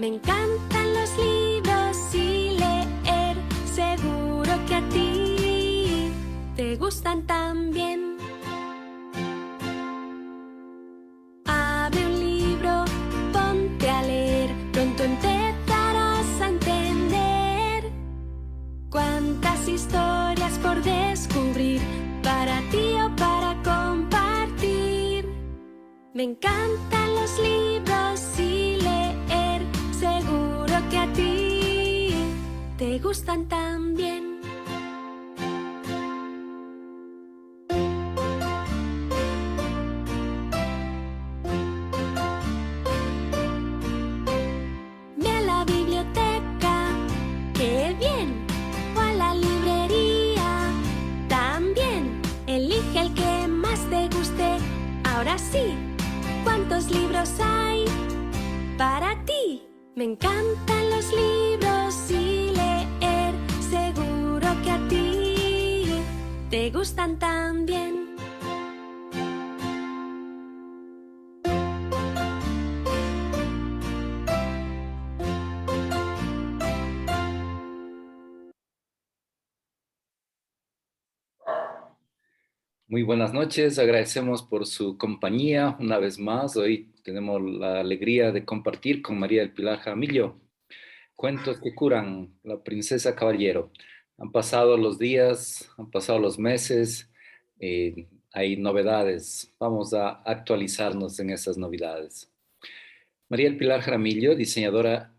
Me encantan los libros y leer, seguro que a ti te gustan también. Abre un libro, ponte a leer, pronto empezarás a entender cuántas historias por descubrir, para ti o para compartir. Me encantan los libros y leer, seguro que a ti te gustan también. Ve a la biblioteca, ¡qué bien! O a la librería, también. Elige el que más te guste. Ahora sí, ¿cuántos libros hay para ti? Me encantan los libros y leer, seguro que a ti te gustan también. Muy buenas noches, agradecemos por su compañía una vez más. Hoy tenemos la alegría de compartir con María del Pilar Jaramillo Cuentos que curan, la princesa caballero. Han pasado los días, han pasado los meses, hay novedades. Vamos a actualizarnos en esas novedades. María del Pilar Jaramillo, diseñadora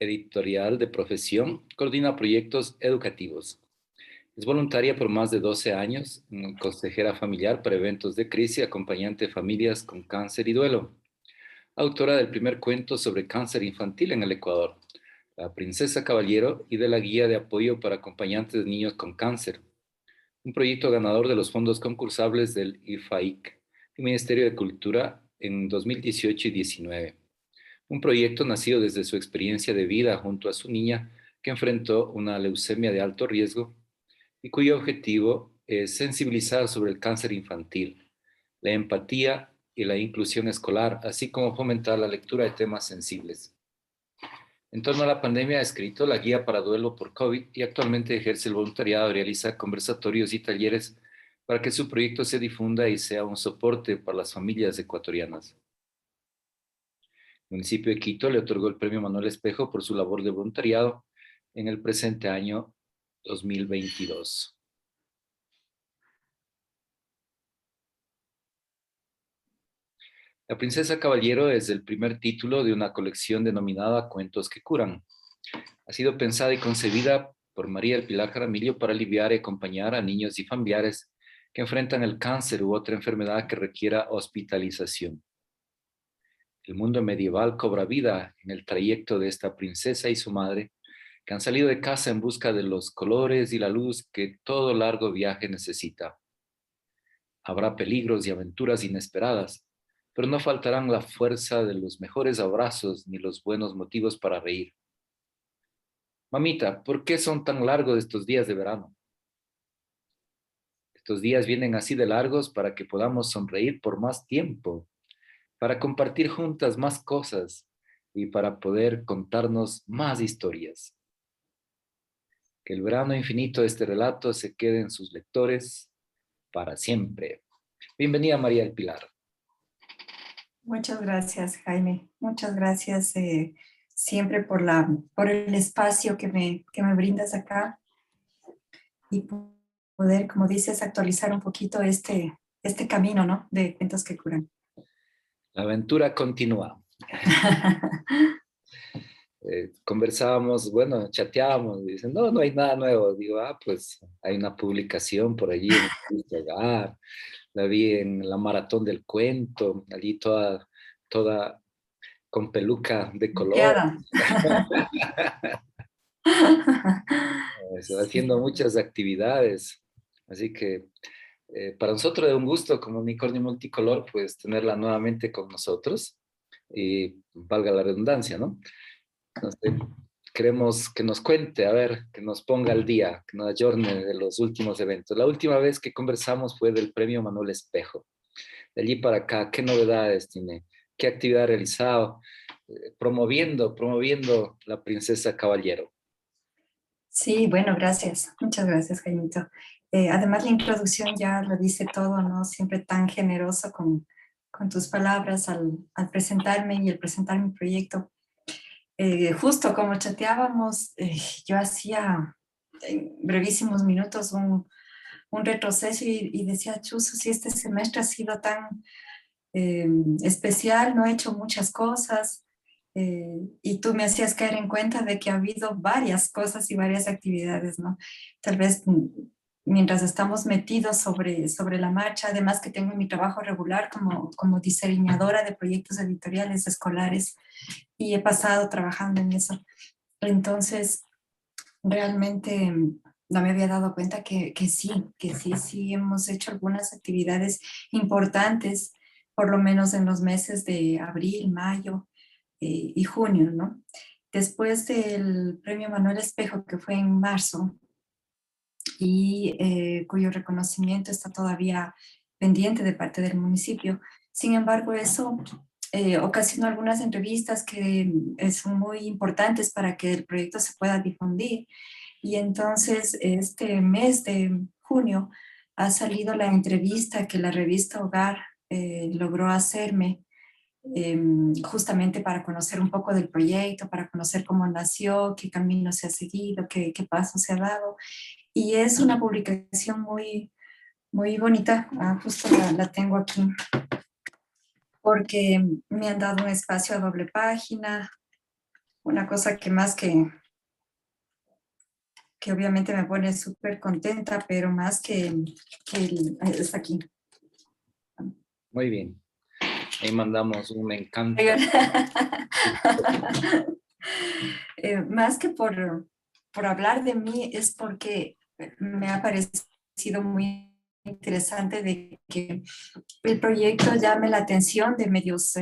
editorial de profesión, coordina proyectos educativos. Es voluntaria por más de 12 años, consejera familiar para eventos de crisis, acompañante de familias con cáncer y duelo. Autora del primer cuento sobre cáncer infantil en el Ecuador, La Princesa Caballero, y de la guía de apoyo para acompañantes de niños con cáncer. Un proyecto ganador de los fondos concursables del IFAIC, el Ministerio de Cultura, en 2018 y 19. Un proyecto nacido desde su experiencia de vida junto a su niña que enfrentó una leucemia de alto riesgo y cuyo objetivo es sensibilizar sobre el cáncer infantil, la empatía y la inclusión escolar, así como fomentar la lectura de temas sensibles. En torno a la pandemia ha escrito la guía para duelo por COVID y actualmente ejerce el voluntariado, realiza conversatorios y talleres para que su proyecto se difunda y sea un soporte para las familias ecuatorianas. El municipio de Quito le otorgó el premio Manuel Espejo por su labor de voluntariado en el presente año 2022. La Princesa Caballero es el primer título de una colección denominada Cuentos que curan. Ha sido pensada y concebida por María del Pilar Jaramillo para aliviar y acompañar a niños y familiares que enfrentan el cáncer u otra enfermedad que requiera hospitalización. El mundo medieval cobra vida en el trayecto de esta princesa y su madre, que han salido de casa en busca de los colores y la luz que todo largo viaje necesita. Habrá peligros y aventuras inesperadas, pero no faltarán la fuerza de los mejores abrazos ni los buenos motivos para reír. Mamita, ¿por qué son tan largos estos días de verano? Estos días vienen así de largos para que podamos sonreír por más tiempo, para compartir juntas más cosas y para poder contarnos más historias. Que el verano infinito de este relato se quede en sus lectores para siempre. Bienvenida, María del Pilar. Muchas gracias, Jaime. Muchas gracias siempre por el espacio que me brindas acá y poder, como dices, actualizar un poquito este camino, ¿no? De cuentos que curan. La aventura continúa. Conversábamos, bueno, chateábamos, dicen, no, no hay nada nuevo. Digo, pues hay una publicación por allí en Instagram, la vi en la maratón del cuento, allí toda con peluca de color. Bloqueada. Se va Sí. haciendo muchas actividades, así que para nosotros es un gusto como Unicornio Multicolor, pues tenerla nuevamente con nosotros y valga la redundancia, ¿no? Entonces, queremos que nos cuente, a ver, que nos ponga al día, que nos ayorne de los últimos eventos. La última vez que conversamos fue del premio Manuel Espejo. De allí para acá, ¿qué novedades tiene? ¿Qué actividad ha realizado? promoviendo la princesa Caballero. Sí, bueno, gracias. Muchas gracias, Jaimito. Además, la introducción ya lo dice todo, ¿no? Siempre tan generoso con tus palabras al presentarme y al presentar mi proyecto. Justo como chateábamos, yo hacía en brevísimos minutos un retroceso y decía, Chuzo, si este semestre ha sido tan eh, especial, no he hecho muchas cosas, y tú me hacías caer en cuenta de que ha habido varias cosas y varias actividades, ¿no? Tal vez mientras estamos metidos sobre la marcha, además que tengo mi trabajo regular como diseñadora de proyectos editoriales escolares y he pasado trabajando en eso. Entonces, realmente no me había dado cuenta sí hemos hecho algunas actividades importantes, por lo menos en los meses de abril, mayo y junio, ¿no? Después del premio Manuel Espejo, que fue en marzo, y cuyo reconocimiento está todavía pendiente de parte del municipio. Sin embargo, eso ocasionó algunas entrevistas que son muy importantes para que el proyecto se pueda difundir. Y entonces, este mes de junio ha salido la entrevista que la revista Hogar logró hacerme, justamente para conocer un poco del proyecto, para conocer cómo nació, qué camino se ha seguido, qué paso se ha dado. Y es una publicación muy, muy bonita. Justo la tengo aquí, porque me han dado un espacio a doble página, una cosa que más que obviamente me pone súper contenta, pero más está aquí. Muy bien. Ahí mandamos un me encanta. Más que por hablar de mí, es porque me ha parecido muy interesante de que el proyecto llame la atención de medios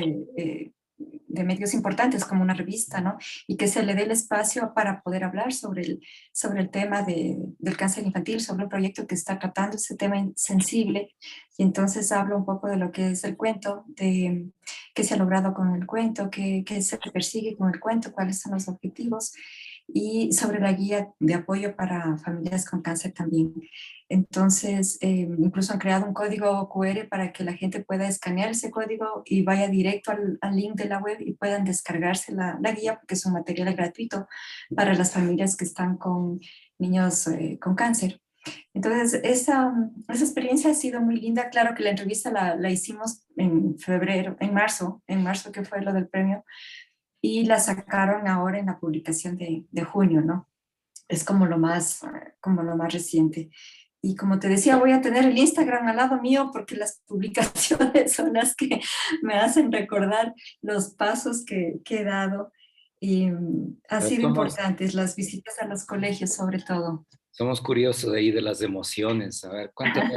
importantes como una revista, ¿no? Y que se le dé el espacio para poder hablar sobre el tema del cáncer infantil, sobre un proyecto que está tratando ese tema sensible. Y entonces hablo un poco de lo que es el cuento, de qué se ha logrado con el cuento, qué se persigue con el cuento, cuáles son los objetivos, y sobre la guía de apoyo para familias con cáncer también. Entonces, incluso han creado un código QR para que la gente pueda escanear ese código y vaya directo al link de la web y puedan descargarse la guía, porque es un material gratuito para las familias que están con niños con cáncer. Entonces, esa experiencia ha sido muy linda. Claro que la entrevista la hicimos en febrero, en marzo que fue lo del premio, y la sacaron ahora en la publicación de junio, ¿no? Es como lo más reciente. Y como te decía, voy a tener el Instagram al lado mío porque las publicaciones son las que me hacen recordar los pasos que he dado. Y ha sido importantes las visitas a los colegios, sobre todo. Somos curiosos de ahí de las emociones. A ver, cuéntame,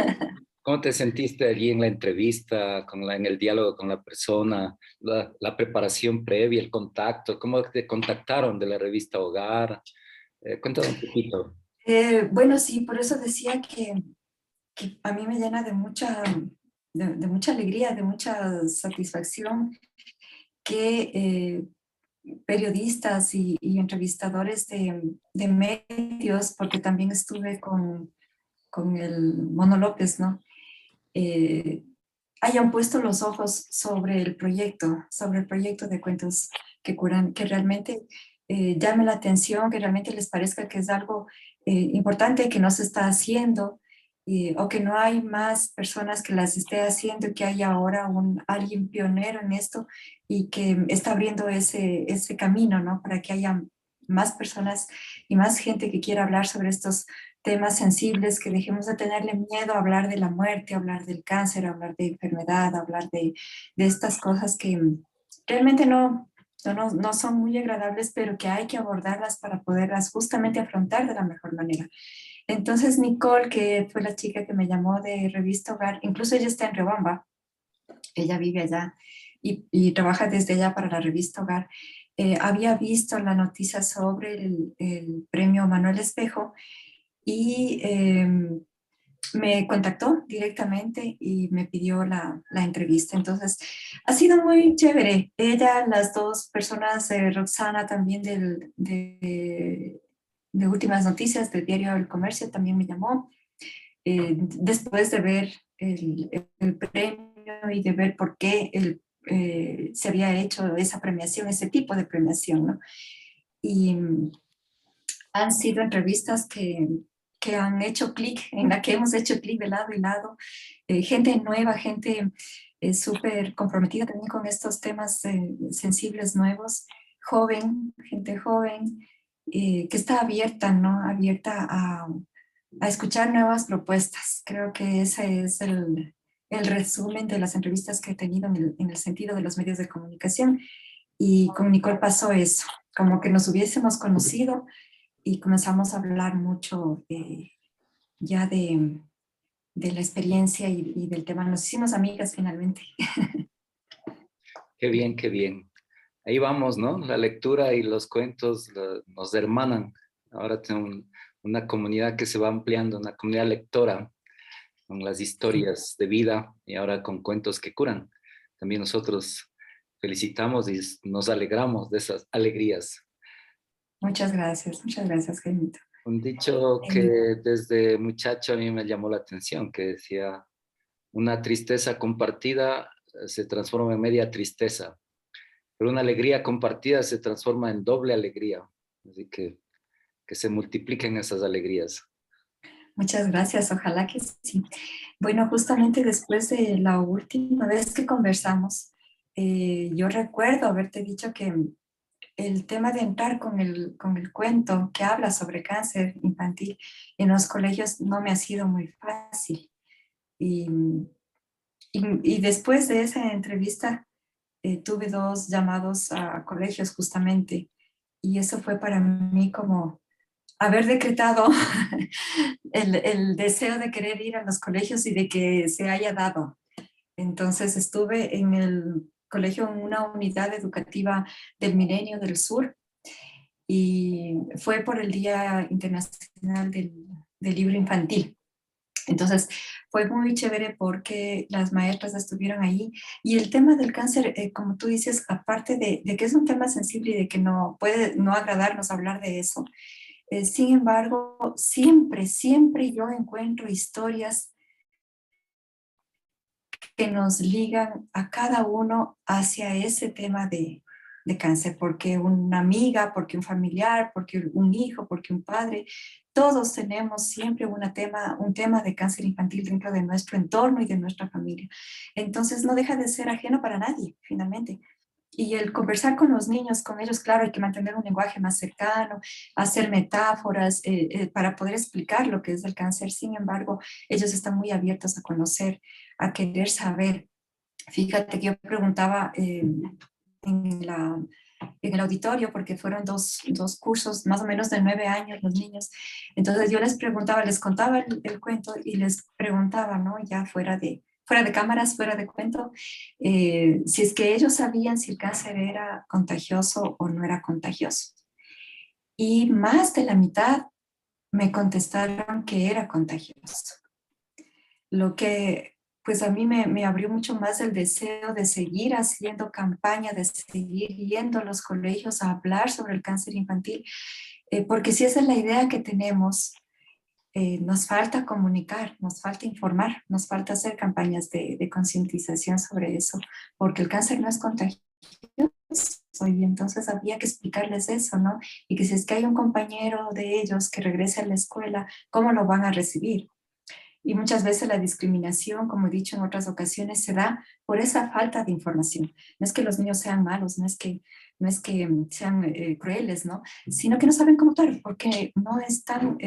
¿cómo te sentiste allí en la entrevista, en el diálogo con la persona, la preparación previa, el contacto? ¿Cómo te contactaron de la revista Hogar? Cuéntame un poquito. Bueno, sí, por eso decía que a mí me llena de mucha alegría, de mucha satisfacción que periodistas y entrevistadores de medios, porque también estuve con el Mono López, ¿no? Hayan puesto los ojos sobre el proyecto de cuentos que curan, que realmente llame la atención, que realmente les parezca que es algo importante que no se está haciendo, o que no hay más personas que las esté haciendo, que haya ahora alguien pionero en esto y que está abriendo ese camino, ¿no? Para que haya más personas y más gente que quiera hablar sobre estos temas sensibles, que dejemos de tenerle miedo a hablar de la muerte, a hablar del cáncer, a hablar de enfermedad, a hablar de estas cosas que realmente no son muy agradables, pero que hay que abordarlas para poderlas justamente afrontar de la mejor manera. Entonces Nicole, que fue la chica que me llamó de Revista Hogar, incluso ella está en Riobamba, ella vive allá y trabaja desde allá para la Revista Hogar, había visto la noticia sobre el premio Manuel Espejo y me contactó directamente y me pidió la entrevista. Entonces, Ha sido muy chévere. Ella, las dos personas, Roxana también de Últimas Noticias del diario El Comercio también me llamó. Después de ver el premio y de ver por qué se había hecho esa premiación, ese tipo de premiación, ¿no? Y han sido entrevistas que han hecho clic, en la que hemos hecho clic de lado y lado. Gente nueva, gente súper comprometida también con estos temas sensibles nuevos, gente joven, que está abierta, ¿no? Abierta a escuchar nuevas propuestas. Creo que ese es el resumen de las entrevistas que he tenido en el sentido de los medios de comunicación. Y con Nicole pasó eso, como que nos hubiésemos conocido y comenzamos a hablar mucho ya de la experiencia y del tema. Nos hicimos amigas finalmente. Qué bien, qué bien. Ahí vamos, ¿no? La lectura y los cuentos nos hermanan. Ahora tenemos una comunidad que se va ampliando, una comunidad lectora, con las historias de vida y ahora con cuentos que curan. También nosotros felicitamos y nos alegramos de esas alegrías. Muchas gracias, Jaimito. Un dicho que desde muchacho a mí me llamó la atención, que decía, una tristeza compartida se transforma en media tristeza, pero una alegría compartida se transforma en doble alegría. Así que se multipliquen esas alegrías. Muchas gracias, ojalá que sí. Bueno, justamente después de la última vez que conversamos, yo recuerdo haberte dicho que el tema de entrar con el cuento que habla sobre cáncer infantil en los colegios no me ha sido muy fácil. Y, y después de esa entrevista tuve dos llamados a colegios justamente y eso fue para mí como haber decretado el deseo de querer ir a los colegios y de que se haya dado. Entonces estuve en el colegio en una unidad educativa del Milenio del Sur y fue por el Día Internacional del Libro Infantil. Entonces fue muy chévere porque las maestras estuvieron ahí y el tema del cáncer, como tú dices, aparte de que es un tema sensible y de que no puede no agradarnos hablar de eso, sin embargo, siempre yo encuentro historias que nos ligan a cada uno hacia ese tema de cáncer, porque una amiga, porque un familiar, porque un hijo, porque un padre, todos tenemos siempre un tema de cáncer infantil dentro de nuestro entorno y de nuestra familia. Entonces no deja de ser ajeno para nadie, finalmente. Y el conversar con los niños, con ellos, claro, hay que mantener un lenguaje más cercano, hacer metáforas para poder explicar lo que es el cáncer. Sin embargo, ellos están muy abiertos a conocer, a querer saber. Fíjate que yo preguntaba en el auditorio, porque fueron dos cursos más o menos de 9 años los niños. Entonces yo les preguntaba, les contaba el cuento y les preguntaba, ¿no? Ya fuera de cámaras, fuera de cuento, si es que ellos sabían si el cáncer era contagioso o no era contagioso. Y más de la mitad me contestaron que era contagioso. Lo que pues a mí me abrió mucho más el deseo de seguir haciendo campaña, de seguir yendo a los colegios a hablar sobre el cáncer infantil, porque si esa es la idea que tenemos, nos falta comunicar, nos falta informar, nos falta hacer campañas de concientización sobre eso, porque el cáncer no es contagioso y entonces había que explicarles eso, ¿no? Y que si es que hay un compañero de ellos que regrese a la escuela, ¿cómo lo van a recibir? Y muchas veces la discriminación, como he dicho en otras ocasiones, se da por esa falta de información. No es que los niños sean malos, no es que sean crueles, ¿no? Sino que no saben cómo actuar, porque no están,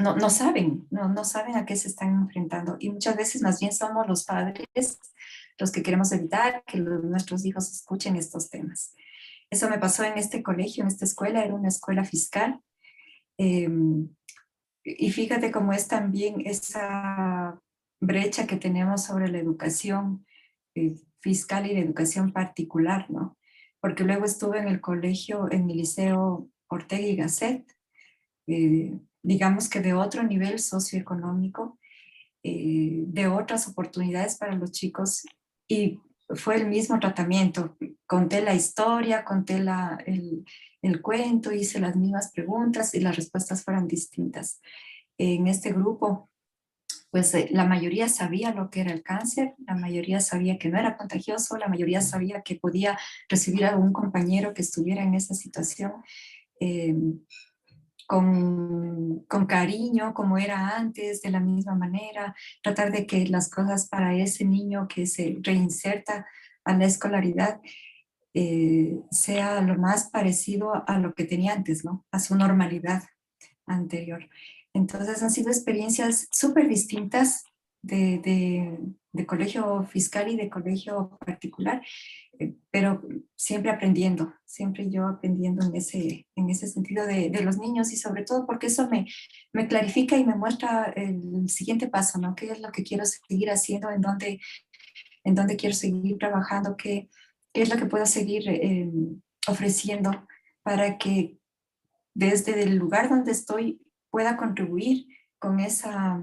no saben, no saben a qué se están enfrentando. Y muchas veces más bien somos los padres los que queremos evitar que nuestros hijos escuchen estos temas. Eso me pasó en este colegio, en esta escuela, era una escuela fiscal. Y fíjate cómo es también esa brecha que tenemos sobre la educación fiscal y la educación particular, ¿no? Porque luego estuve en el colegio, en el liceo Ortega y Gasset, digamos que de otro nivel socioeconómico, de otras oportunidades para los chicos. Y fue el mismo tratamiento. Conté la historia, conté el cuento, hice las mismas preguntas y las respuestas fueron distintas. En este grupo, pues la mayoría sabía lo que era el cáncer, la mayoría sabía que no era contagioso, la mayoría sabía que podía recibir a algún compañero que estuviera en esa situación con cariño, como era antes, de la misma manera, tratar de que las cosas para ese niño que se reinserta a la escolaridad sea lo más parecido a lo que tenía antes, ¿no? A su normalidad anterior. Entonces han sido experiencias súper distintas de colegio fiscal y de colegio particular, pero siempre aprendiendo, siempre yo aprendiendo en ese sentido de los niños y sobre todo porque eso me clarifica y me muestra el siguiente paso, ¿no? ¿Qué es lo que quiero seguir haciendo? En dónde quiero seguir trabajando? ¿Qué es lo que puedo seguir ofreciendo para que desde el lugar donde estoy pueda contribuir con esa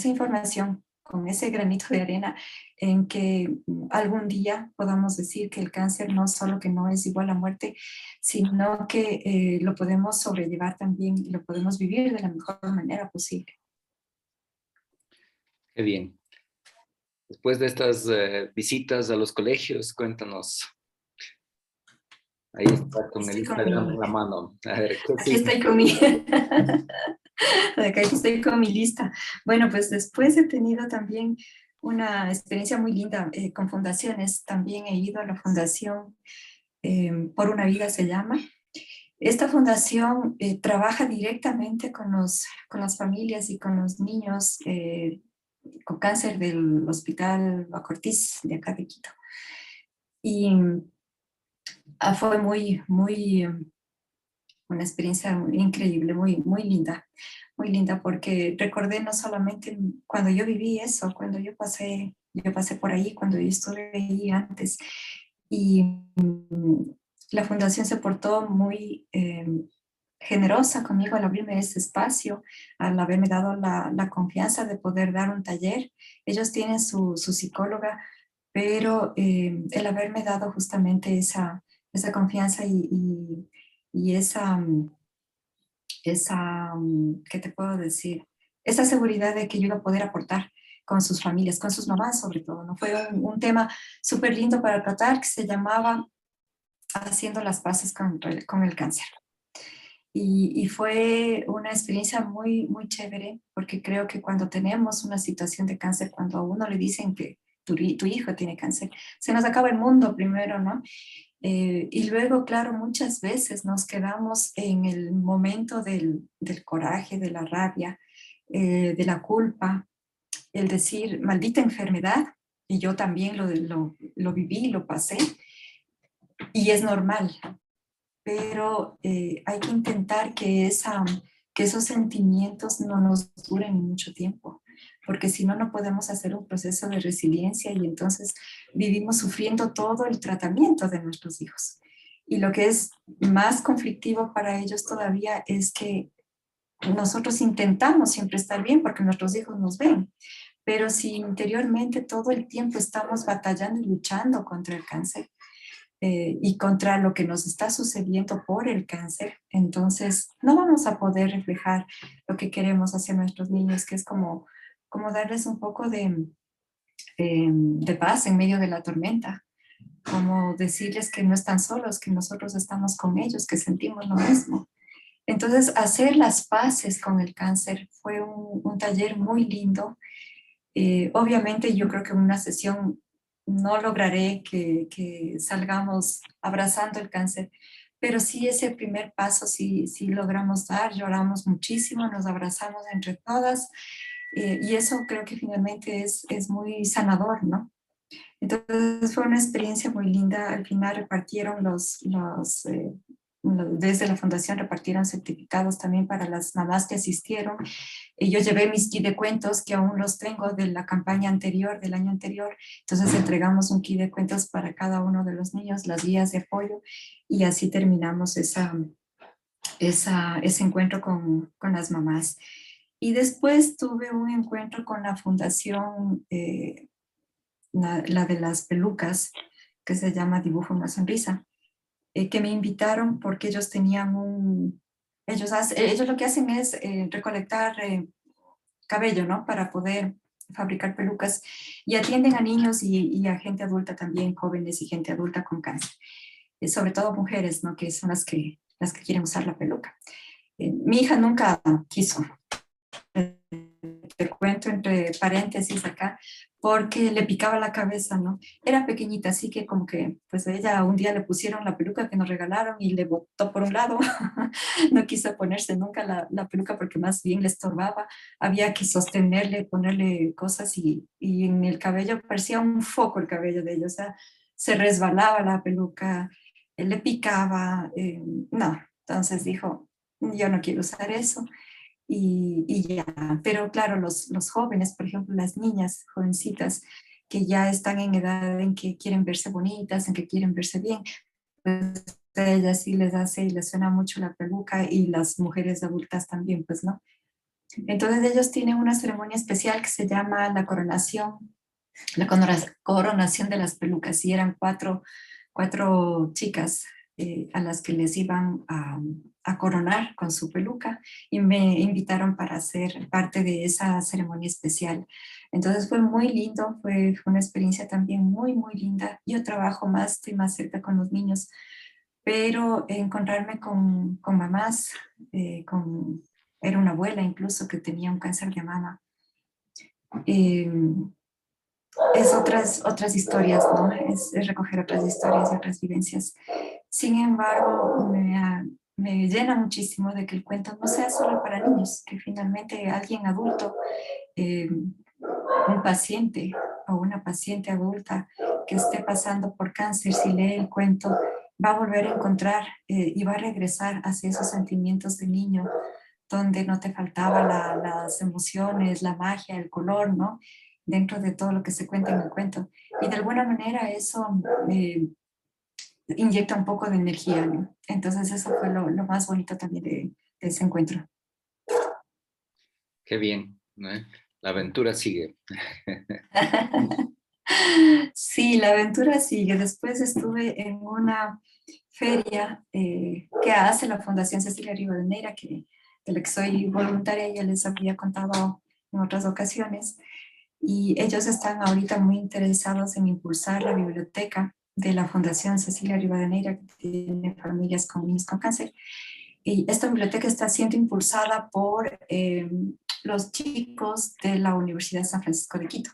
información, con ese granito de arena en que algún día podamos decir que el cáncer no solo que no es igual a muerte, sino que lo podemos sobrellevar también y lo podemos vivir de la mejor manera posible. Qué bien. Después de estas visitas a los colegios, cuéntanos. Ahí está con el Instagram en la mano. A ver, ¿qué Aquí sigue? estoy con aquí estoy con mi lista. Bueno, pues después he tenido también una experiencia muy linda con fundaciones. También he ido a la fundación Por una Vida se llama. Esta fundación trabaja directamente con las familias y con los niños con cáncer del Hospital Bacortiz de acá de Quito. Y fue una experiencia increíble, muy linda, porque recordé no solamente cuando yo viví eso, cuando yo pasé por ahí, cuando yo estuve ahí antes, y la fundación se portó muy generosa conmigo al abrirme ese espacio, al haberme dado la confianza de poder dar un taller. Ellos tienen su psicóloga, pero el haberme dado justamente esa confianza y ¿qué te puedo decir? Esa seguridad de que yo iba a poder aportar con sus familias, con sus mamás sobre todo, ¿no? Fue un tema súper lindo para tratar que se llamaba Haciendo las paces con el cáncer. Y fue una experiencia muy chévere, porque creo que cuando tenemos una situación de cáncer, cuando a uno le dicen que tu hijo tiene cáncer, se nos acaba el mundo primero, ¿no? Y luego, claro, muchas veces nos quedamos en el momento del coraje, de la rabia, de la culpa, el decir, maldita enfermedad, y yo también lo viví, lo pasé, y es normal, pero hay que intentar que esos sentimientos no nos duren mucho tiempo, porque si no, no podemos hacer un proceso de resiliencia y entonces vivimos sufriendo todo el tratamiento de nuestros hijos. Y lo que es más conflictivo para ellos todavía es que nosotros intentamos siempre estar bien porque nuestros hijos nos ven, pero si interiormente todo el tiempo estamos batallando y luchando contra el cáncer, y contra lo que nos está sucediendo por el cáncer, entonces no vamos a poder reflejar lo que queremos hacia nuestros niños, que es como darles un poco de paz en medio de la tormenta, como decirles que no están solos, que nosotros estamos con ellos, que sentimos lo mismo. Entonces, hacer las paces con el cáncer fue un taller muy lindo. Obviamente yo creo que en una sesión no lograré que salgamos abrazando el cáncer, pero sí ese primer paso sí logramos dar, lloramos muchísimo, nos abrazamos entre todas y eso creo que finalmente es muy sanador, ¿no? Entonces fue una experiencia muy linda. Al final repartieron desde la fundación repartieron certificados también para las mamás que asistieron. Y yo llevé mis kit de cuentos que aún los tengo de la campaña anterior, del año anterior. Entonces entregamos un kit de cuentos para cada uno de los niños, las guías de apoyo y así terminamos ese encuentro con las mamás. Y después tuve un encuentro con la fundación, la de las pelucas, que se llama Dibujo una sonrisa, que me invitaron porque ellos tenían ellos lo que hacen es recolectar cabello, ¿no? Para poder fabricar pelucas y atienden a niños y a gente adulta también, jóvenes y gente adulta con cáncer. Sobre todo mujeres, ¿no? Que son las que quieren usar la peluca. Mi hija nunca quiso, te cuento entre paréntesis acá, porque le picaba la cabeza, ¿no? Era pequeñita, así que como que, pues ella un día le pusieron la peluca que nos regalaron y le botó por un lado. No quiso ponerse nunca la peluca porque más bien le estorbaba. Había que sostenerle, ponerle cosas y en el cabello parecía un foco el cabello de ella, o sea, se resbalaba la peluca, le picaba, no. Entonces dijo, yo no quiero usar eso y ya. Pero claro, los jóvenes, por ejemplo, las niñas jovencitas que ya están en edad en que quieren verse bonitas, en que quieren verse bien, pues a ellas sí les hace y les suena mucho la peluca y las mujeres adultas también, pues, ¿no? Entonces ellos tienen una ceremonia especial que se llama la coronación de las pelucas y eran cuatro chicas a las que les iban a coronar con su peluca y me invitaron para ser parte de esa ceremonia especial. Entonces fue muy lindo, fue una experiencia también muy, muy linda. Yo trabajo más, estoy más cerca con los niños, pero encontrarme con mamás, era una abuela incluso que tenía un cáncer de mama. Eh, es otras historias, ¿no? Es recoger otras historias y otras vivencias. Sin embargo, me llena muchísimo de que el cuento no sea solo para niños, que finalmente alguien adulto, un paciente o una paciente adulta que esté pasando por cáncer, si lee el cuento, va a volver a encontrar y va a regresar hacia esos sentimientos de niño donde no te faltaba las emociones, la magia, el color, ¿no? Dentro de todo lo que se cuenta en el cuento. Y de alguna manera eso inyecta un poco de energía, ¿no? Entonces eso fue lo más bonito también de ese encuentro. Qué bien, ¿no? La aventura sigue. Sí, la aventura sigue. Después estuve en una feria que hace la Fundación Cecilia Rivadeneira, de la que soy voluntaria, ya les había contado en otras ocasiones, y ellos están ahorita muy interesados en impulsar la biblioteca de la Fundación Cecilia Rivadeneira, que tiene familias con niños con cáncer. Y esta biblioteca está siendo impulsada por los chicos de la Universidad de San Francisco de Quito.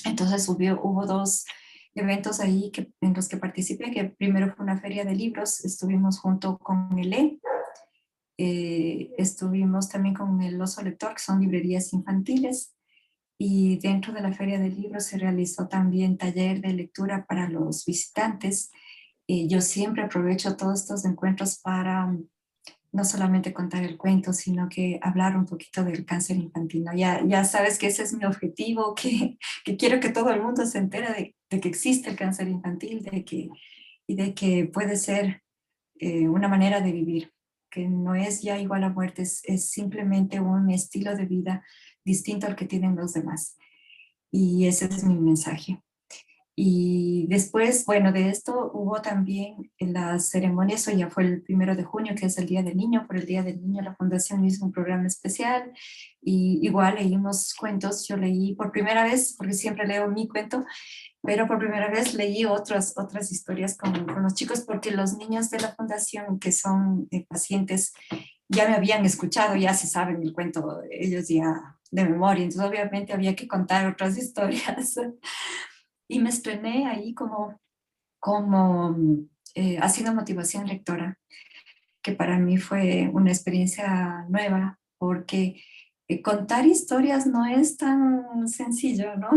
Entonces hubo dos eventos ahí en los que participé, que primero fue una feria de libros, estuvimos junto con el estuvimos también con el Oso Lector, que son librerías infantiles, y dentro de la feria de libros se realizó también taller de lectura para los visitantes. Yo siempre aprovecho todos estos encuentros para no solamente contar el cuento, sino que hablar un poquito del cáncer infantil, ¿no? Ya sabes que ese es mi objetivo, que quiero que todo el mundo se entere de que existe el cáncer infantil, y de que puede ser una manera de vivir, que no es ya igual a muerte, es simplemente un estilo de vida distinto al que tienen los demás. Y ese es mi mensaje. Y después, bueno, de esto hubo también en la ceremonia, eso ya fue el 1 de junio, que es el Día del Niño. Por el Día del Niño la Fundación hizo un programa especial y igual leímos cuentos. Yo leí por primera vez, porque siempre leo mi cuento, pero por primera vez leí otras historias con los chicos, porque los niños de la fundación que son pacientes ya me habían escuchado, ya se saben el cuento, ellos ya de memoria, entonces obviamente había que contar otras historias. Y me estrené ahí como haciendo motivación lectora, que para mí fue una experiencia nueva, porque contar historias no es tan sencillo, ¿no?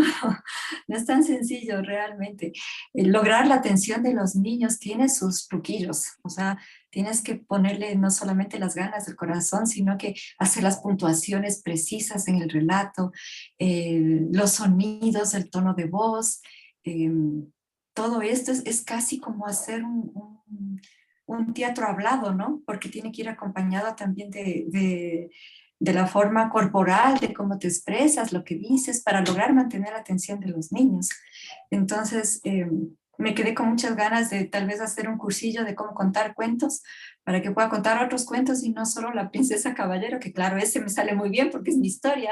No es tan sencillo realmente. Lograr la atención de los niños tiene sus truquillos, o sea, tienes que ponerle no solamente las ganas del corazón, sino que hacer las puntuaciones precisas en el relato, los sonidos, el tono de voz. eh, Todo esto es casi como hacer un teatro hablado, ¿no? Porque tiene que ir acompañado también de la forma corporal, de cómo te expresas, lo que dices, para lograr mantener la atención de los niños. Entonces, me quedé con muchas ganas de tal vez hacer un cursillo de cómo contar cuentos para que pueda contar otros cuentos y no solo La Princesa Caballero, que claro, ese me sale muy bien porque es mi historia,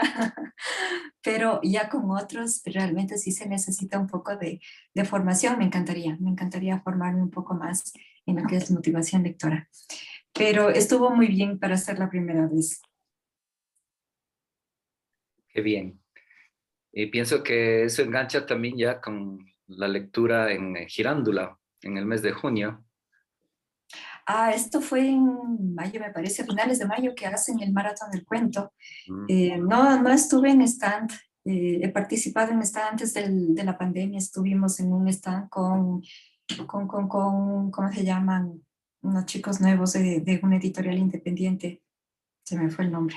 pero ya con otros realmente sí se necesita un poco de formación. Me encantaría formarme un poco más en lo que es motivación lectora. Pero estuvo muy bien para ser la primera vez. Qué bien. Y pienso que eso engancha también ya con la lectura en Girándula, en el mes de junio. Ah, esto fue en mayo, me parece, a finales de mayo que hacen el Maratón del Cuento. Mm. No, no estuve en stand, he participado en stand antes de la pandemia, estuvimos en un stand ¿cómo se llaman? Unos chicos nuevos de una editorial independiente, se me fue el nombre.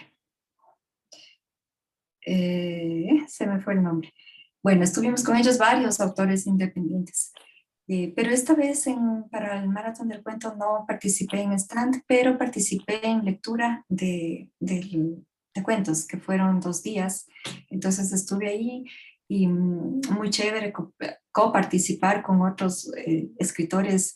Se me fue el nombre. Bueno, estuvimos con ellos varios autores independientes. Pero esta vez para el Maratón del Cuento no participé en stand, pero participé en lectura de cuentos, que fueron 2 días. Entonces estuve ahí y muy chévere coparticipar con otros escritores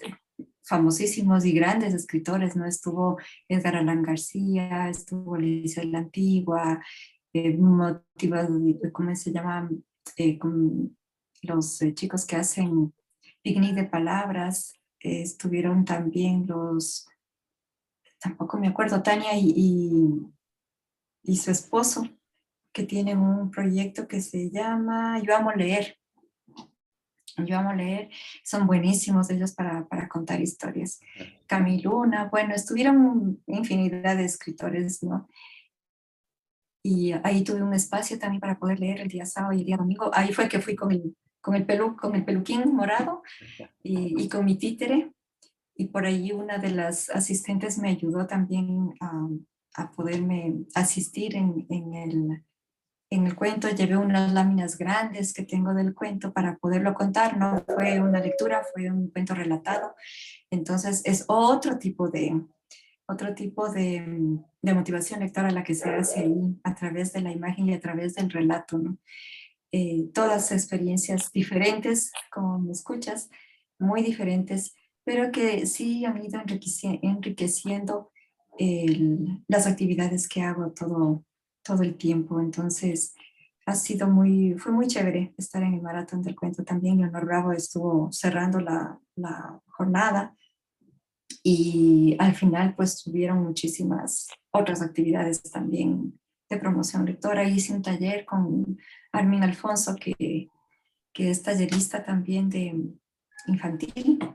famosísimos y grandes escritores, ¿no? Estuvo Edgar Allan García, estuvo Alicia la Antigua, ¿cómo se llama? Con los chicos que hacen picnic de palabras, estuvieron también tampoco me acuerdo, Tania y su esposo, que tienen un proyecto que se llama Yo Amo Leer. Yo Amo Leer, son buenísimos ellos para contar historias. Camiluna, bueno, estuvieron infinidad de escritores, ¿no? Y ahí tuve un espacio también para poder leer el día sábado y el día domingo. Ahí fue que fui con el peluquín morado y con mi títere. Y por ahí una de las asistentes me ayudó también a poderme asistir en el cuento. Llevé unas láminas grandes que tengo del cuento para poderlo contar. No fue una lectura, fue un cuento relatado. Entonces es otro tipo de motivación lectora la que se hace ahí a través de la imagen y a través del relato, ¿no? Todas experiencias diferentes, como me escuchas, muy diferentes, pero que sí han ido enriqueciendo las actividades que hago todo el tiempo. Entonces, fue muy chévere estar en el Maratón del Cuento también. Leonor Bravo estuvo cerrando la jornada y al final pues tuvieron muchísimas otras actividades también de promoción lectora. Hice un taller con Armin Alfonso, que es tallerista también de infantil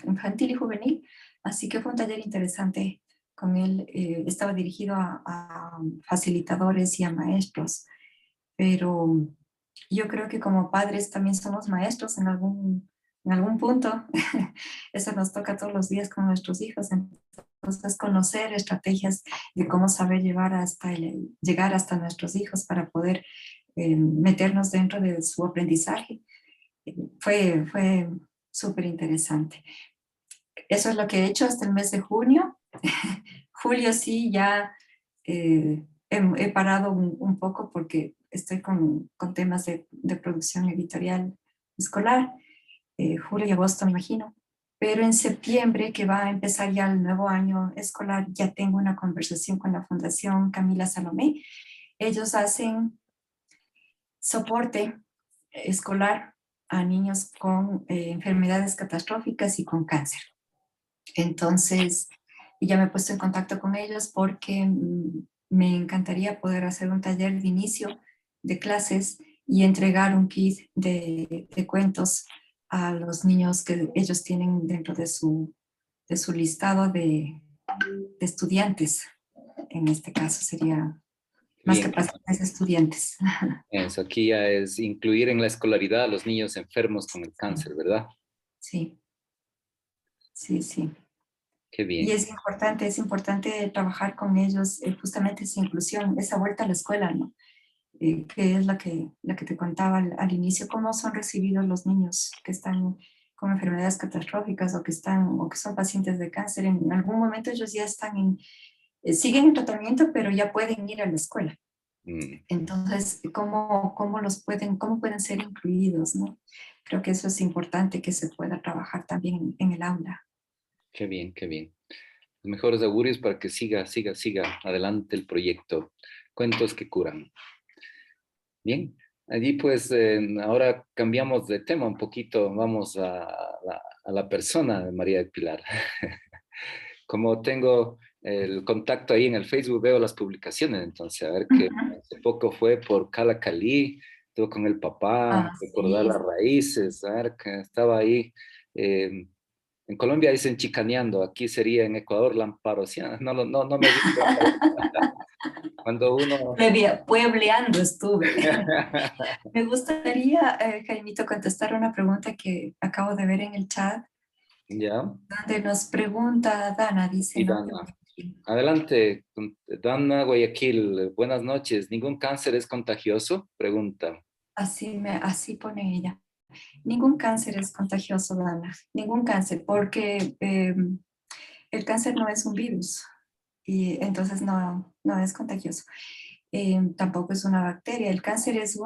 y juvenil, así que fue un taller interesante con él. Estaba dirigido a facilitadores y a maestros, pero yo creo que como padres también somos maestros en algún punto. Eso nos toca todos los días con nuestros hijos. Entonces, conocer estrategias de cómo saber llegar hasta nuestros hijos para poder meternos dentro de su aprendizaje fue súper interesante. Eso es lo que he hecho hasta el mes de junio. Julio sí, ya he parado un poco porque estoy con temas de producción editorial escolar. Julio y agosto me imagino. Pero en septiembre, que va a empezar ya el nuevo año escolar, ya tengo una conversación con la Fundación Camila Salomé. Ellos hacen soporte escolar a niños con enfermedades catastróficas y con cáncer. Entonces, ya me he puesto en contacto con ellos porque me encantaría poder hacer un taller de inicio de clases y entregar un kit de cuentos a los niños que ellos tienen dentro de su listado de estudiantes. En este caso sería más Bien, capacidades de estudiantes. eso aquí ya es incluir en la escolaridad a los niños enfermos con el cáncer, ¿verdad? Sí, sí, sí. Qué Y bien. es importante trabajar con ellos, justamente esa inclusión, esa vuelta a la escuela, ¿no? Que es la que te contaba al inicio, cómo son recibidos los niños que están con enfermedades catastróficas o que son pacientes de cáncer. En algún momento ellos ya siguen en tratamiento, pero ya pueden ir a la escuela. Mm, Entonces, ¿cómo pueden ser incluidos, ¿no? Creo que eso es importante que se pueda trabajar también en el aula. qué bien, qué bien. Los mejores augurios para que siga adelante el proyecto. Cuentos que curan. Bien, allí pues ahora cambiamos de tema un poquito, vamos a la persona de María del Pilar. Como tengo el contacto ahí en el Facebook, veo las publicaciones, entonces a ver que Ujú. hace poco fue por Cala Cali, estuvo con el papá, Ah, recordar las sí. raíces, a ver que estaba ahí. En Colombia dicen chicaneando, aquí sería en Ecuador lamparosiana, no me gusta. Cuando uno... Puebleando estuve. Me gustaría, Jaimito, contestar una pregunta que acabo de ver en el chat, Ya, donde nos pregunta Dana, dice, y ¿no? Dana. Adelante, Dana Guayaquil, buenas noches. ¿Ningún cáncer es contagioso? Pregunta. Así pone ella. Ningún cáncer es contagioso, Dana. Ningún cáncer, porque el cáncer no es un virus y entonces no es contagioso. Tampoco es una bacteria. El cáncer es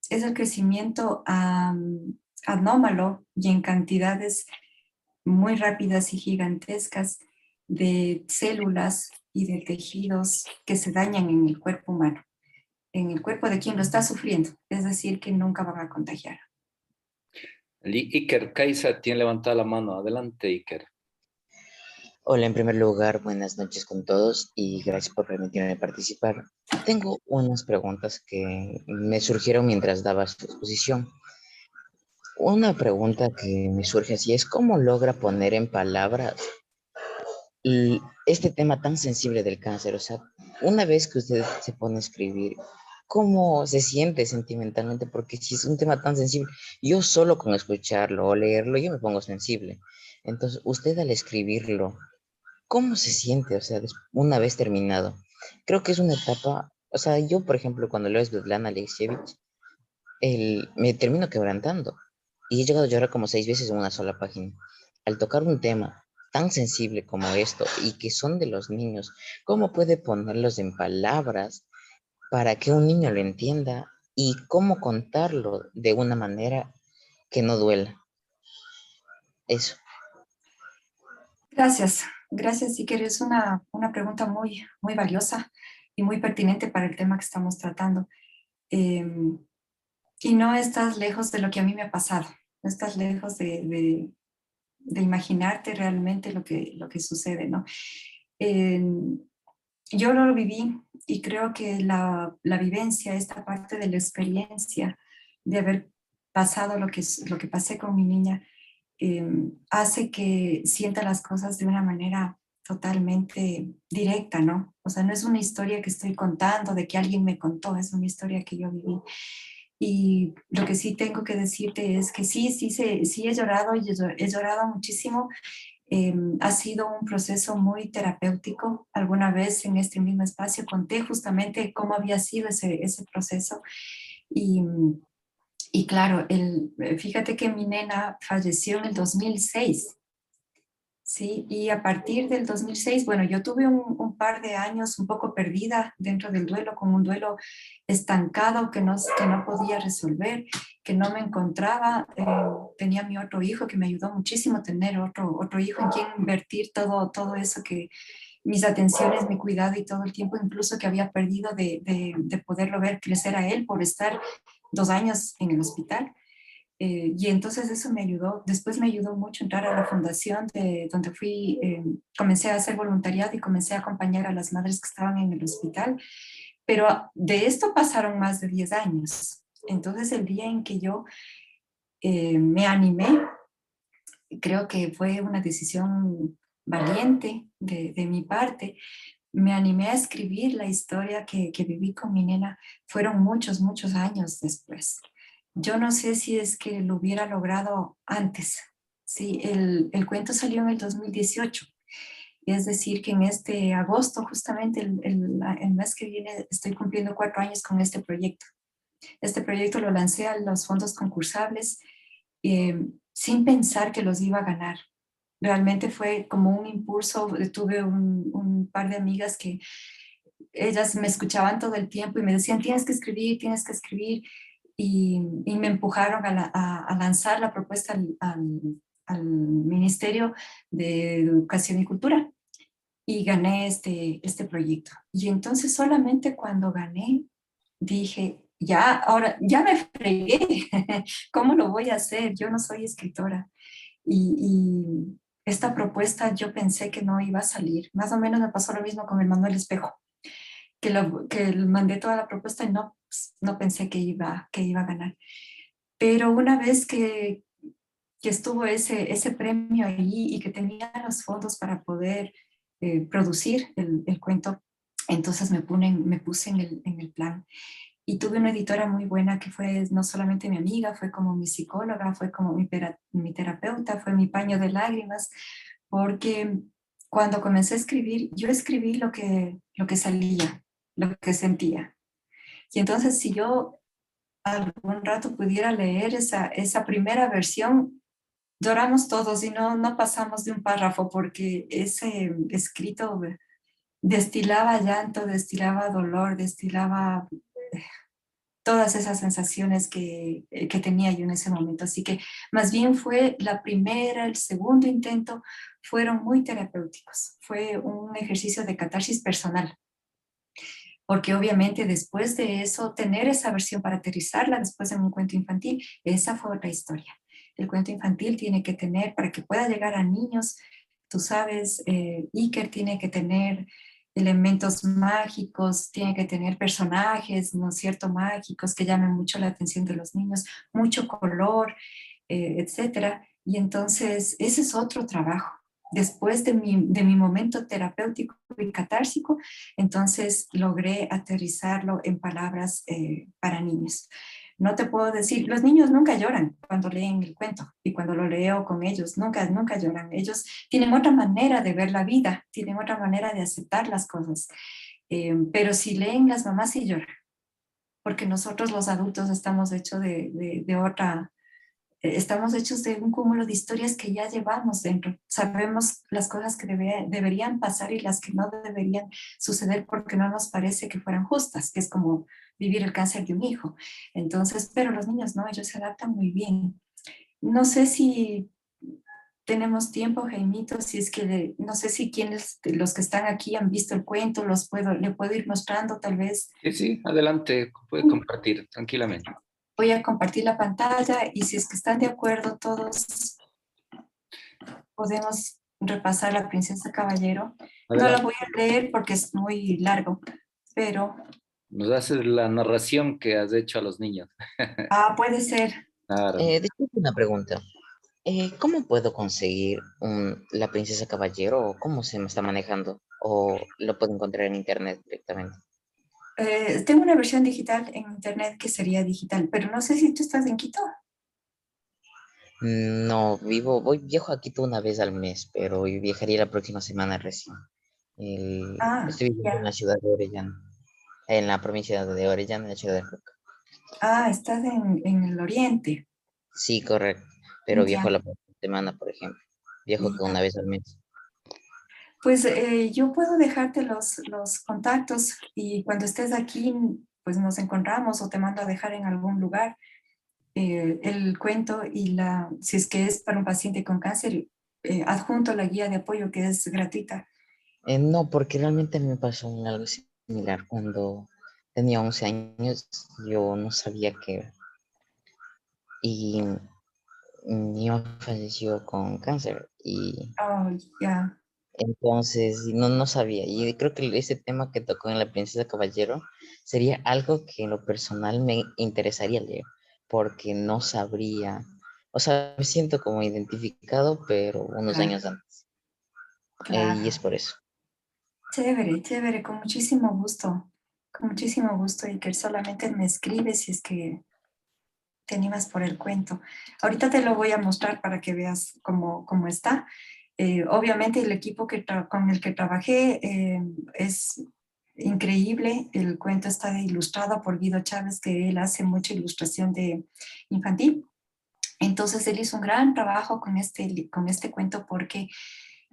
el crecimiento anómalo y en cantidades muy rápidas y gigantescas de células y de tejidos que se dañan en el cuerpo humano, en el cuerpo de quien lo está sufriendo, es decir, que nunca van a contagiar. Iker Kaisa tiene levantada la mano. Adelante, Iker. Hola, en primer lugar, buenas noches con todos y gracias por permitirme participar. Tengo unas preguntas que me surgieron mientras daba su exposición. Una pregunta que me surge así es, ¿cómo logra poner en palabras este tema tan sensible del cáncer? O sea, una vez que usted se pone a escribir, ¿cómo se siente sentimentalmente? Porque si es un tema tan sensible, yo solo con escucharlo o leerlo, yo me pongo sensible. Entonces, usted al escribirlo, ¿cómo se siente? O sea, una vez terminado. Creo que es una etapa, o sea, yo, por ejemplo, cuando leo Svetlana Alexievich, me termino quebrantando. Y he llegado a llorar como 6 veces en una sola página. Al tocar un tema tan sensible como esto y que son de los niños, ¿cómo puede ponerlos en palabras para que un niño lo entienda y cómo contarlo de una manera que no duela? Eso. Gracias, Iker. Es una pregunta muy valiosa y muy pertinente para el tema que estamos tratando. Eh, y no estás lejos de lo que a mí me ha pasado, no estás lejos de imaginarte realmente lo que sucede, ¿no? Eh, yo lo viví y creo que la vivencia, esta parte de la experiencia de haber pasado lo que pasé con mi niña, hace que sienta las cosas de una manera totalmente directa, ¿no? O sea, no es una historia que estoy contando, de que alguien me contó, es una historia que yo viví. Y lo que sí tengo que decirte es que sí he llorado y he llorado muchísimo. Ha sido un proceso muy terapéutico. Alguna vez en este mismo espacio conté justamente cómo había sido ese proceso. Y, y claro, fíjate que mi nena falleció en el 2006. Sí, y a partir del 2006, bueno, yo tuve un par de años un poco perdida dentro del duelo, con un duelo estancado que no podía resolver, que no me encontraba. Tenía mi otro hijo que me ayudó muchísimo tener otro hijo en quien invertir todo eso que mis atenciones, mi cuidado y todo el tiempo, incluso que había perdido de poderlo ver crecer a él por estar 2 años en el hospital. Y entonces eso me ayudó. Después me ayudó mucho entrar a la fundación donde comencé a hacer voluntariado y comencé a acompañar a las madres que estaban en el hospital. Pero de esto pasaron más de 10 años. Entonces el día en que yo me animé, creo que fue una decisión valiente de mi parte, me animé a escribir la historia que viví con mi nena. Fueron muchos años después. Yo no sé si es que lo hubiera logrado antes. Sí, el cuento salió en el 2018. Es decir, que en este agosto, justamente el mes que viene, estoy cumpliendo 4 años con este proyecto. Este proyecto lo lancé a los fondos concursables sin pensar que los iba a ganar. Realmente fue como un impulso. Tuve un par de amigas que ellas me escuchaban todo el tiempo y me decían, tienes que escribir, tienes que escribir. Y me empujaron a lanzar la propuesta al Ministerio de Educación y Cultura y gané este proyecto. Y entonces solamente cuando gané dije, ya, ahora ya me fregué, ¿cómo lo voy a hacer? Yo no soy escritora. Y esta propuesta yo pensé que no iba a salir. Más o menos me pasó lo mismo con el Manuel Espejo, que mandé toda la propuesta y no, pues, no pensé que iba a ganar. Pero una vez que estuvo ese premio ahí y que tenía los fondos para poder producir el cuento, entonces me puse en el plan. Y tuve una editora muy buena que fue no solamente mi amiga, fue como mi psicóloga, fue como mi terapeuta, fue mi paño de lágrimas, porque cuando comencé a escribir, yo escribí lo que salía, lo que sentía. Y entonces si yo algún rato pudiera leer esa primera versión, lloramos todos y no pasamos de un párrafo porque ese escrito destilaba llanto, destilaba dolor, destilaba todas esas sensaciones que tenía yo en ese momento. Así que más bien fue la primera, el segundo intento, fueron muy terapéuticos. Fue un ejercicio de catarsis personal. Porque obviamente después de eso, tener esa versión para aterrizarla después en un cuento infantil, esa fue otra historia. El cuento infantil tiene que tener, para que pueda llegar a niños, tú sabes, Iker tiene que tener elementos mágicos, tiene que tener personajes, ¿no es cierto?, mágicos que llamen mucho la atención de los niños, mucho color, etcétera. Y entonces ese es otro trabajo. Después de mi momento terapéutico y catársico, entonces logré aterrizarlo en palabras para niños. No te puedo decir, los niños nunca lloran cuando leen el cuento y cuando lo leo con ellos, nunca lloran. Ellos tienen otra manera de ver la vida, tienen otra manera de aceptar las cosas. Pero si leen las mamás sí lloran, porque nosotros los adultos estamos hechos de otra, estamos hechos de un cúmulo de historias que ya llevamos dentro. Sabemos las cosas que deberían pasar y las que no deberían suceder porque no nos parece que fueran justas, que es como vivir el cáncer de un hijo. Entonces, pero los niños no, ellos se adaptan muy bien. No sé si tenemos tiempo, Jaimito, si es que no sé si quienes de los que están aquí han visto el cuento, le puedo ir mostrando tal vez. Sí, sí, adelante, puede compartir tranquilamente. Voy a compartir la pantalla y si es que están de acuerdo todos, podemos repasar La Princesa Caballero. No la Adelante. voy a leer porque es muy largo, pero... Nos haces la narración que has hecho a los niños. puede ser. Claro. Disculpe una pregunta. ¿Cómo puedo conseguir la Princesa Caballero o cómo se me está manejando? ¿O lo puedo encontrar en internet directamente? Tengo una versión digital en internet que sería digital, pero no sé si tú estás en Quito. No, viajo a Quito una vez al mes, pero yo viajaría la próxima semana recién. Estoy viviendo en Ya. la ciudad de Orellana, en la provincia de Orellana, en la ciudad de Roca. Estás en el oriente. Sí, correcto, pero viajo Ya. la próxima semana, por ejemplo. Viajo que Ya. una vez al mes. Pues yo puedo dejarte los contactos y cuando estés aquí, pues nos encontramos o te mando a dejar en algún lugar el cuento y si es que es para un paciente con cáncer, adjunto la guía de apoyo que es gratuita. No, porque realmente me pasó algo similar. Cuando tenía 11 años, yo no sabía qué. Y mi mamá falleció con cáncer. Y Ya. entonces no sabía. Y creo que ese tema que tocó en La Princesa Caballero sería algo que en lo personal me interesaría leer. Porque no sabría. O sea, me siento como identificado, pero unos Claro, años antes. Y es claro. por eso. Chévere, chévere, con muchísimo gusto. Con muchísimo gusto y que solamente me escribes si es que te animas por el cuento. Ahorita te lo voy a mostrar para que veas cómo está. Obviamente el equipo con el que trabajé es increíble. El cuento está ilustrado por Guido Chávez, que él hace mucha ilustración de infantil. Entonces él hizo un gran trabajo con este cuento porque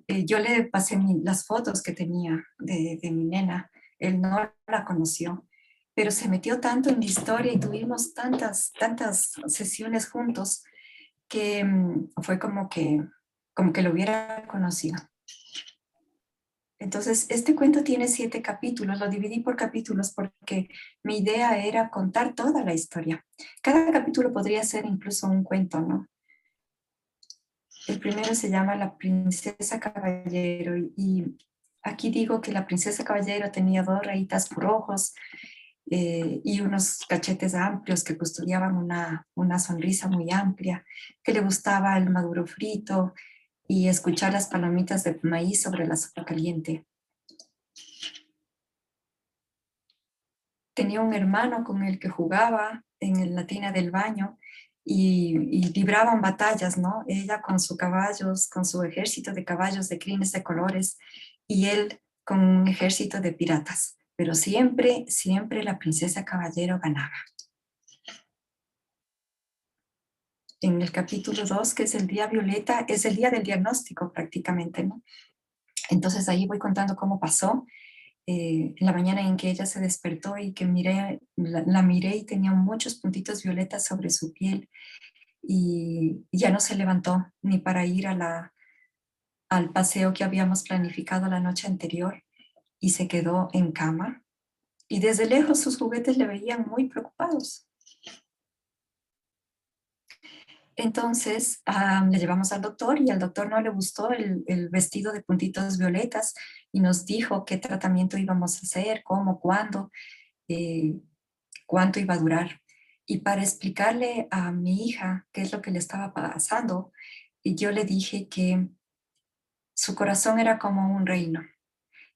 yo le pasé las fotos que tenía de mi nena él no la conoció, pero se metió tanto en la historia y tuvimos tantas sesiones juntos que fue como que lo hubiera conocido. Entonces, este cuento tiene 7 capítulos, lo dividí por capítulos porque mi idea era contar toda la historia. Cada capítulo podría ser incluso un cuento, ¿no? El primero se llama La princesa caballero y aquí digo que la princesa caballero tenía 2 rayitas por ojos y unos cachetes amplios que custodiaban una sonrisa muy amplia, que le gustaba el maduro frito y escuchar las palomitas de maíz sobre la sopa caliente. Tenía un hermano con el que jugaba en la tina del baño y libraban batallas, ¿no? Ella con sus caballos, con su ejército de caballos de crines de colores y él con un ejército de piratas. Pero siempre, siempre la princesa caballero ganaba. En el capítulo 2, que es el día violeta, es el día del diagnóstico prácticamente, ¿no? Entonces ahí voy contando cómo pasó. La mañana en que ella se despertó y que la miré y tenía muchos puntitos violetas sobre su piel y ya no se levantó ni para ir al paseo que habíamos planificado la noche anterior y se quedó en cama. Y desde lejos sus juguetes le veían muy preocupados. Entonces le llevamos al doctor y al doctor no le gustó el vestido de puntitos violetas y nos dijo qué tratamiento íbamos a hacer, cómo, cuándo, cuánto iba a durar. Y para explicarle a mi hija qué es lo que le estaba pasando, yo le dije que su corazón era como un reino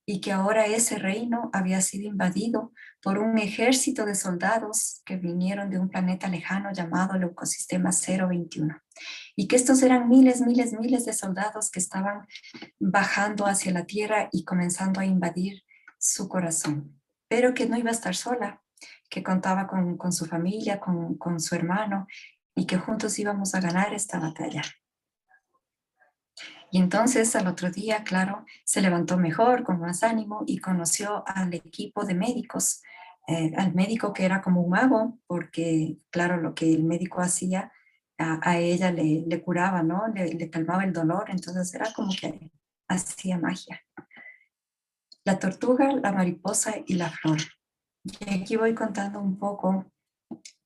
y que ahora ese reino había sido invadido por un ejército de soldados que vinieron de un planeta lejano llamado el ecosistema 021 y que estos eran miles de soldados que estaban bajando hacia la tierra y comenzando a invadir su corazón, pero que no iba a estar sola, que contaba con su familia, con su hermano y que juntos íbamos a ganar esta batalla. Y entonces al otro día, claro, se levantó mejor, con más ánimo y conoció al equipo de médicos, al médico que era como un mago, porque claro, lo que el médico hacía a ella le curaba, ¿no? Le calmaba el dolor, entonces era como que hacía magia. La tortuga, la mariposa y la flor. Y aquí voy contando un poco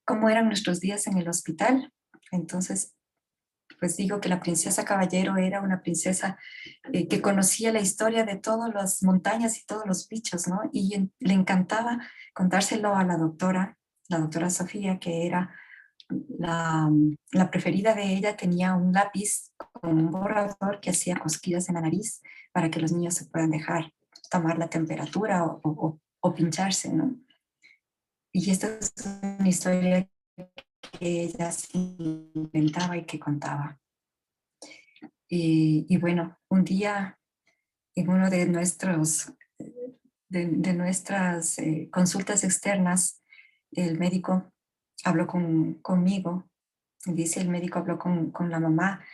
cómo eran nuestros días en el hospital. Entonces, pues digo que la princesa caballero era una princesa que conocía la historia de todas las montañas y todos los bichos, ¿no? Y le encantaba contárselo a la doctora Sofía, que era la preferida de ella, tenía un lápiz con un borrador que hacía cosquillas en la nariz para que los niños se puedan dejar tomar la temperatura o pincharse, ¿no? Y esta es una historia que ella se inventaba y que contaba. Y bueno, un día en uno de nuestras consultas externas, el médico habló conmigo, dice el médico habló con la mamá,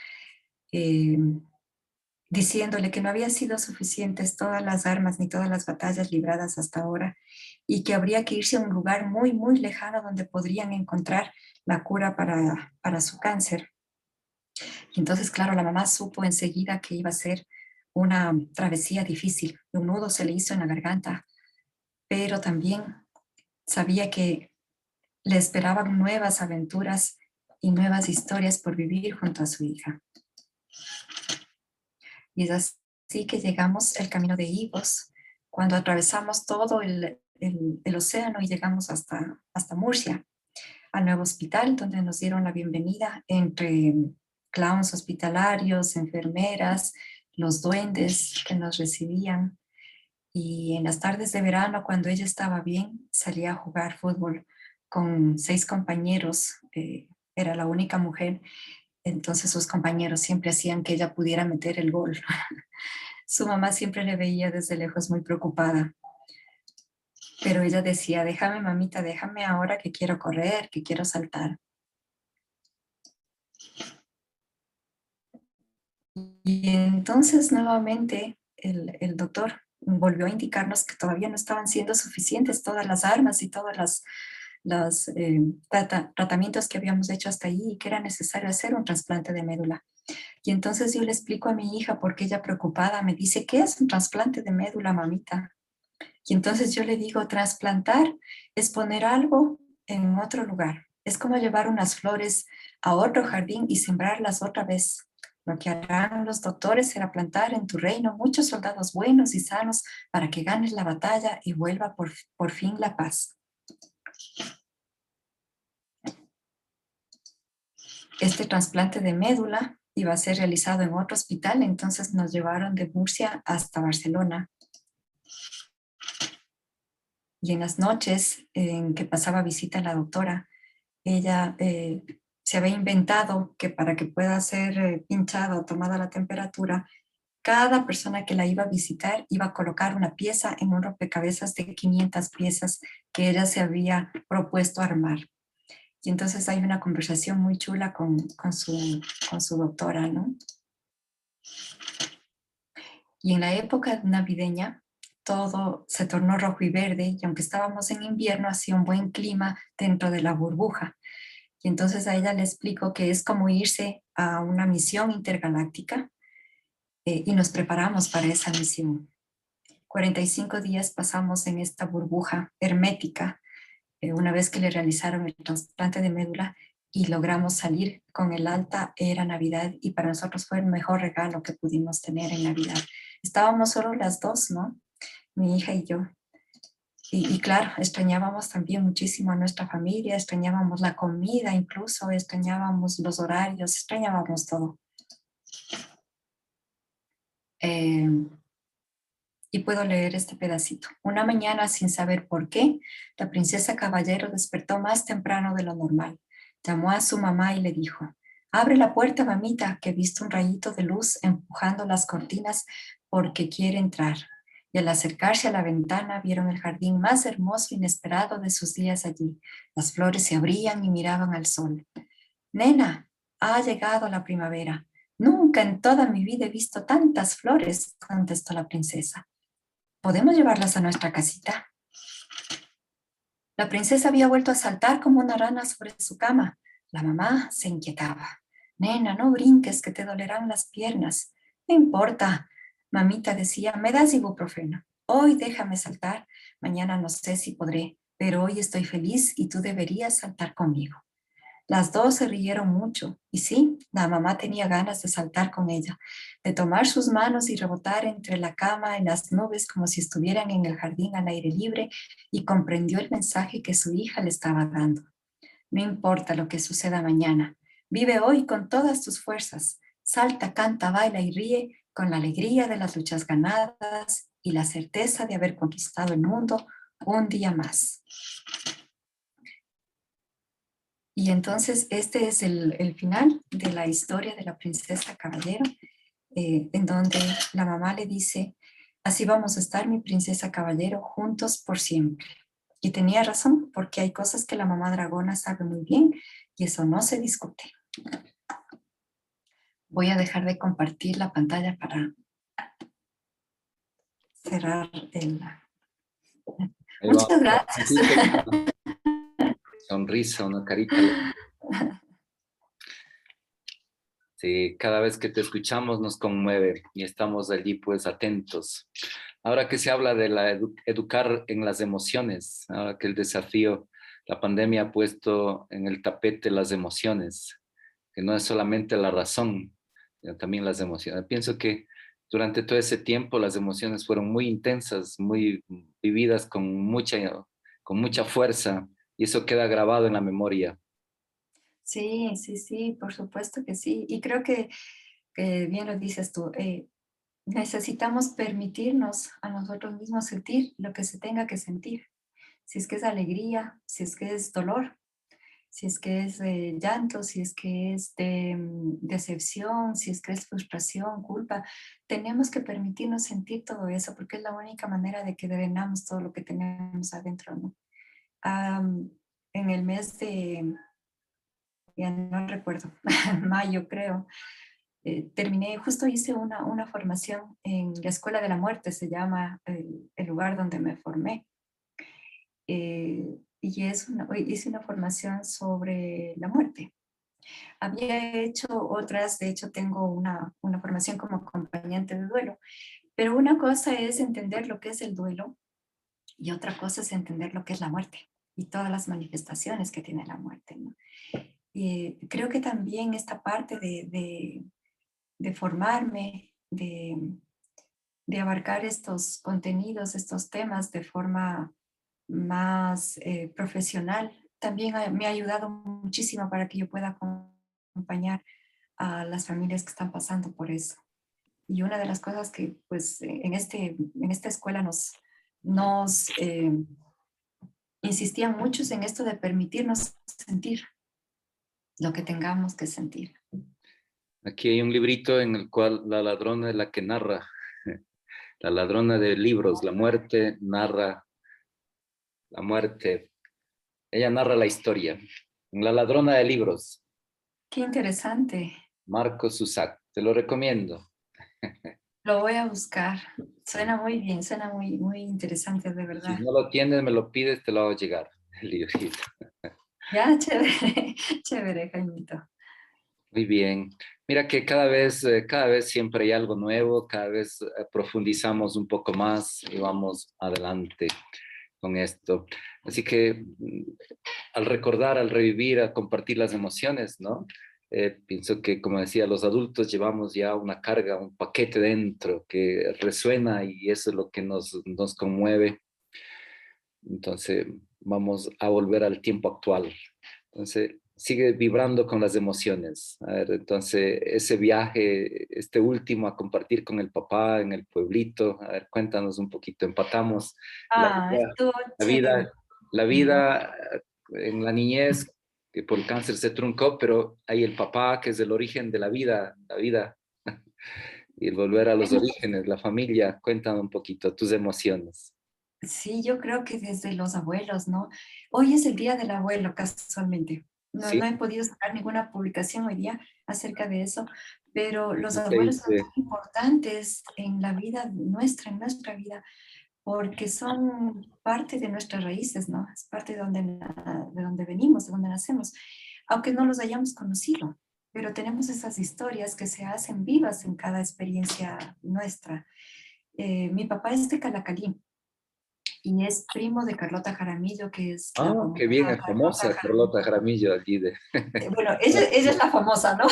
diciéndole que no había sido suficientes todas las armas ni todas las batallas libradas hasta ahora y que habría que irse a un lugar muy lejano donde podrían encontrar la cura para su cáncer. Y entonces, claro, la mamá supo enseguida que iba a ser una travesía difícil. Un nudo se le hizo en la garganta, pero también sabía que le esperaban nuevas aventuras y nuevas historias por vivir junto a su hija. Y es así que llegamos el camino de Higos, cuando atravesamos todo el océano y llegamos hasta Murcia, al nuevo hospital, donde nos dieron la bienvenida entre clowns hospitalarios, enfermeras, los duendes que nos recibían. Y en las tardes de verano, cuando ella estaba bien, salía a jugar fútbol con 6 compañeros. Era la única mujer, entonces sus compañeros siempre hacían que ella pudiera meter el gol. Su mamá siempre le veía desde lejos muy preocupada. Pero ella decía, déjame mamita, déjame ahora que quiero correr, que quiero saltar. Y entonces nuevamente el doctor volvió a indicarnos que todavía no estaban siendo suficientes todas las armas y todas los tratamientos que habíamos hecho hasta ahí y que era necesario hacer un trasplante de médula. Y entonces yo le explico a mi hija porque ella preocupada me dice, ¿qué es un trasplante de médula, mamita? Y entonces yo le digo, trasplantar es poner algo en otro lugar. Es como llevar unas flores a otro jardín y sembrarlas otra vez. Lo que harán los doctores será plantar en tu reino muchos soldados buenos y sanos para que ganes la batalla y vuelva por fin la paz. Este trasplante de médula iba a ser realizado en otro hospital, entonces nos llevaron de Murcia hasta Barcelona. Y en las noches en que pasaba visita a la doctora, ella se había inventado que para que pueda ser pinchada o tomada la temperatura, cada persona que la iba a visitar iba a colocar una pieza en un rompecabezas de 500 piezas que ella se había propuesto armar. Y entonces hay una conversación muy chula con su doctora, ¿no? Y en la época navideña, todo se tornó rojo y verde, y aunque estábamos en invierno, hacía un buen clima dentro de la burbuja. Y entonces a ella le explico que es como irse a una misión intergaláctica y nos preparamos para esa misión. 45 días pasamos en esta burbuja hermética una vez que le realizaron el trasplante de médula y logramos salir con el alta, era Navidad y para nosotros fue el mejor regalo que pudimos tener en Navidad. Estábamos solo las dos, ¿no? Mi hija y yo. Y claro, extrañábamos también muchísimo a nuestra familia, extrañábamos la comida incluso, extrañábamos los horarios, extrañábamos todo. Y puedo leer este pedacito. Una mañana, sin saber por qué, la princesa Caballero despertó más temprano de lo normal. Llamó a su mamá y le dijo, abre la puerta, mamita, que he visto un rayito de luz empujando las cortinas porque quiere entrar. Y al acercarse a la ventana vieron el jardín más hermoso e inesperado de sus días allí. Las flores se abrían y miraban al sol. Nena, ha llegado la primavera. Nunca en toda mi vida he visto tantas flores, contestó la princesa. ¿Podemos llevarlas a nuestra casita? La princesa había vuelto a saltar como una rana sobre su cama. La mamá se inquietaba. Nena, no brinques, que te dolerán las piernas. No importa, mamita decía, me das ibuprofeno. Hoy déjame saltar, mañana no sé si podré, pero hoy estoy feliz y tú deberías saltar conmigo. Las dos se rieron mucho y sí, la mamá tenía ganas de saltar con ella, de tomar sus manos y rebotar entre la cama y las nubes como si estuvieran en el jardín al aire libre y comprendió el mensaje que su hija le estaba dando. No importa lo que suceda mañana, vive hoy con todas tus fuerzas, salta, canta, baila y ríe con la alegría de las luchas ganadas y la certeza de haber conquistado el mundo un día más. Y entonces este es el final de la historia de la princesa Caballero, en donde la mamá le dice, así vamos a estar mi princesa Caballero juntos por siempre. Y tenía razón, porque hay cosas que la mamá dragona sabe muy bien y eso no se discute. Voy a dejar de compartir la pantalla para cerrar el... Muchas gracias. Sonrisa, una carita. Sí, cada vez que te escuchamos nos conmueve y estamos allí pues atentos. Ahora que se habla de la educar en las emociones, ahora que el desafío, la pandemia ha puesto en el tapete las emociones, que no es solamente la razón, sino también las emociones. Pienso que durante todo ese tiempo las emociones fueron muy intensas, muy vividas con mucha fuerza y eso queda grabado en la memoria. Sí, sí, sí, por supuesto que sí. Y creo que bien lo dices tú, necesitamos permitirnos a nosotros mismos sentir lo que se tenga que sentir. Si es que es alegría, si es que es dolor, si es que es llanto, si es que es decepción, si es que es frustración, culpa. Tenemos que permitirnos sentir todo eso porque es la única manera de que drenamos todo lo que tenemos adentro, ¿no? En el mes de, ya no recuerdo, mayo creo, terminé, justo hice una formación en la Escuela de la Muerte, se llama el lugar donde me formé. Y hice una formación sobre la muerte. Había hecho otras, de hecho tengo una formación como acompañante de duelo, pero una cosa es entender lo que es el duelo y otra cosa es entender lo que es la muerte y todas las manifestaciones que tiene la muerte, ¿no? Y creo que también esta parte de formarme, de abarcar estos contenidos, estos temas de forma más profesional, también me ha ayudado muchísimo para que yo pueda acompañar a las familias que están pasando por eso. Y una de las cosas que pues en esta escuela nos insistían muchos en esto de permitirnos sentir lo que tengamos que sentir. Aquí hay un librito en el cual la ladrona es la que narra, la ladrona de libros, la muerte narra la muerte. Ella narra la historia. La ladrona de libros, Qué interesante. Marco Zusak. Te lo recomiendo. Lo voy a buscar. Suena muy bien, suena muy, muy interesante, de Si verdad. no lo tienes, me lo pides, te lo hago llegar, el librito. Ya, chévere, chévere, Jaimito. Muy bien. Mira que cada vez siempre hay algo nuevo, cada vez profundizamos un poco más y vamos adelante con esto. Así que al recordar, al revivir, a compartir las emociones, ¿no? Pienso que, como decía, los adultos llevamos ya una carga, un paquete dentro que resuena y eso es lo que nos conmueve. Entonces, vamos a volver al tiempo actual. Entonces, sigue vibrando con las emociones. A ver, entonces, ese viaje, este último a compartir con el papá en el pueblito, a ver, cuéntanos un poquito. Empatamos la Ah, vida, estuvo la chévere. vida, la vida en la niñez, que por el cáncer se truncó, pero hay el papá que es el origen de la vida, y el volver a los orígenes, la familia. Cuéntanos un poquito tus emociones. Sí, yo creo que desde los abuelos, ¿no? Hoy es el Día del Abuelo, casualmente. No, ¿Sí? no he podido sacar ninguna publicación hoy día acerca de eso, pero los ¿Qué abuelos son tan dice? importantes en la vida nuestra, en nuestra vida, porque son parte de nuestras raíces, ¿no? Es parte de donde venimos, de donde nacemos, aunque no los hayamos conocido, pero tenemos esas historias que se hacen vivas en cada experiencia nuestra. Mi papá es de Calacalí y es primo de Carlota Jaramillo, que es la Ah, qué famosa bien, es Carlota famosa Carlota Jaramillo. Jaramillo allí de... Bueno, ella es la famosa, ¿no?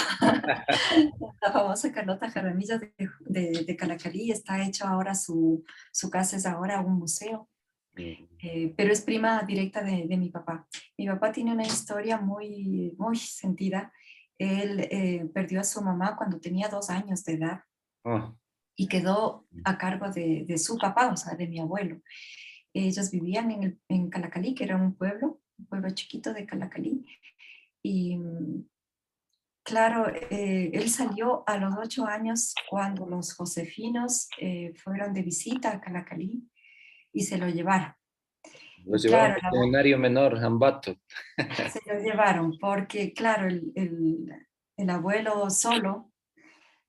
La famosa Carlota Jaramillo de Calacalí. Está hecho ahora su casa, es ahora un museo, pero es prima directa de mi papá. Mi papá tiene una historia muy, muy sentida. Él perdió a su mamá cuando tenía 2 años de edad Ah, y quedó a cargo de su papá, o sea, de mi abuelo. Ellos vivían en Calacalí, que era un pueblo chiquito de Calacalí. Y claro, él salió a los 8 años cuando los josefinos fueron de visita a Calacalí y se lo llevaron. lo Y llevaron claro, al seminario menor, Ambato. se lo llevaron porque, claro, el abuelo solo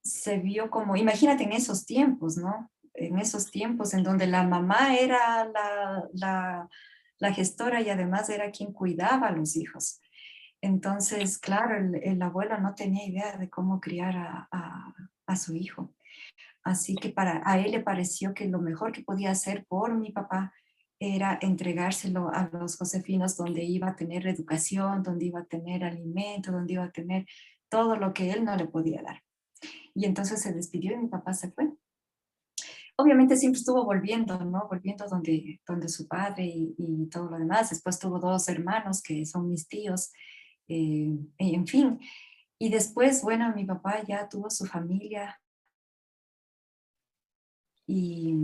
se vio como, imagínate en esos tiempos, ¿no? En esos tiempos en donde la mamá era la gestora y además era quien cuidaba a los hijos. Entonces, claro, el abuelo no tenía idea de cómo criar a su hijo. Así que a él le pareció que lo mejor que podía hacer por mi papá era entregárselo a los josefinos donde iba a tener educación, donde iba a tener alimento, donde iba a tener todo lo que él no le podía dar. Y entonces se despidió y mi papá se fue. Obviamente siempre estuvo volviendo, ¿no? Volviendo donde su padre y todo lo demás. Después tuvo 2 hermanos que son mis tíos, en fin. Y después, bueno, mi papá ya tuvo su familia y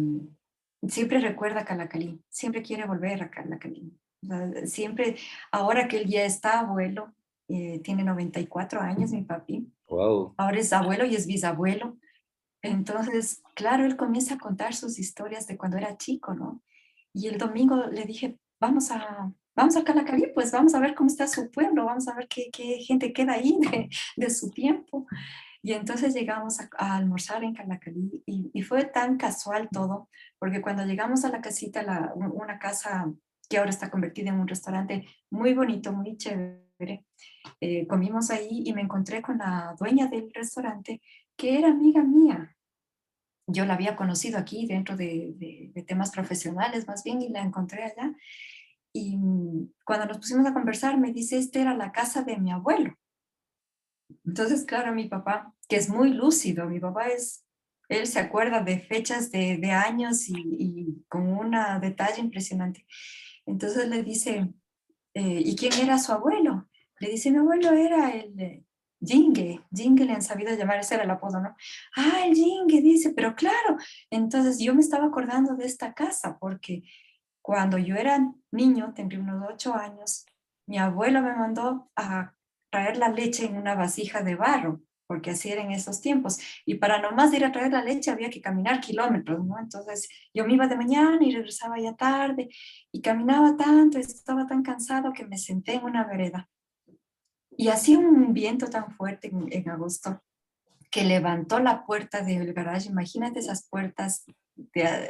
siempre recuerda Calacalí, siempre quiere volver a Calacalí. O sea, siempre, ahora que él ya está abuelo, tiene 94 años mi papi, Wow. ahora es abuelo y es bisabuelo. Entonces, claro, él comienza a contar sus historias de cuando era chico, ¿no? Y el domingo le dije, vamos a Calacalí, pues vamos a ver cómo está su pueblo, vamos a ver qué gente queda ahí de su tiempo. Y entonces llegamos a almorzar en Calacalí y fue tan casual todo, porque cuando llegamos a la casita, una casa que ahora está convertida en un restaurante muy bonito, muy chévere, comimos ahí y me encontré con la dueña del restaurante, que era amiga mía. Yo la había conocido aquí dentro de temas profesionales más bien y la encontré allá. Y cuando nos pusimos a conversar me dice, esta era la casa de mi abuelo. Entonces, claro, mi papá, que es muy lúcido, él se acuerda de fechas de años y con un detalle impresionante. Entonces le dice, ¿y quién era su abuelo? Le dice, mi abuelo era el Jingue le han sabido llamar, ese era el apodo, ¿no? Ah, el Jingue, dice, pero claro, entonces yo me estaba acordando de esta casa porque cuando yo era niño, tendría unos 8 años, mi abuelo me mandó a traer la leche en una vasija de barro, porque así era en esos tiempos. Y para nomás ir a traer la leche había que caminar kilómetros, ¿no? Entonces yo me iba de mañana y regresaba ya tarde y caminaba tanto, estaba tan cansado que me senté en una vereda. Y hacía un viento tan fuerte en agosto que levantó la puerta del garage. Imagínate esas puertas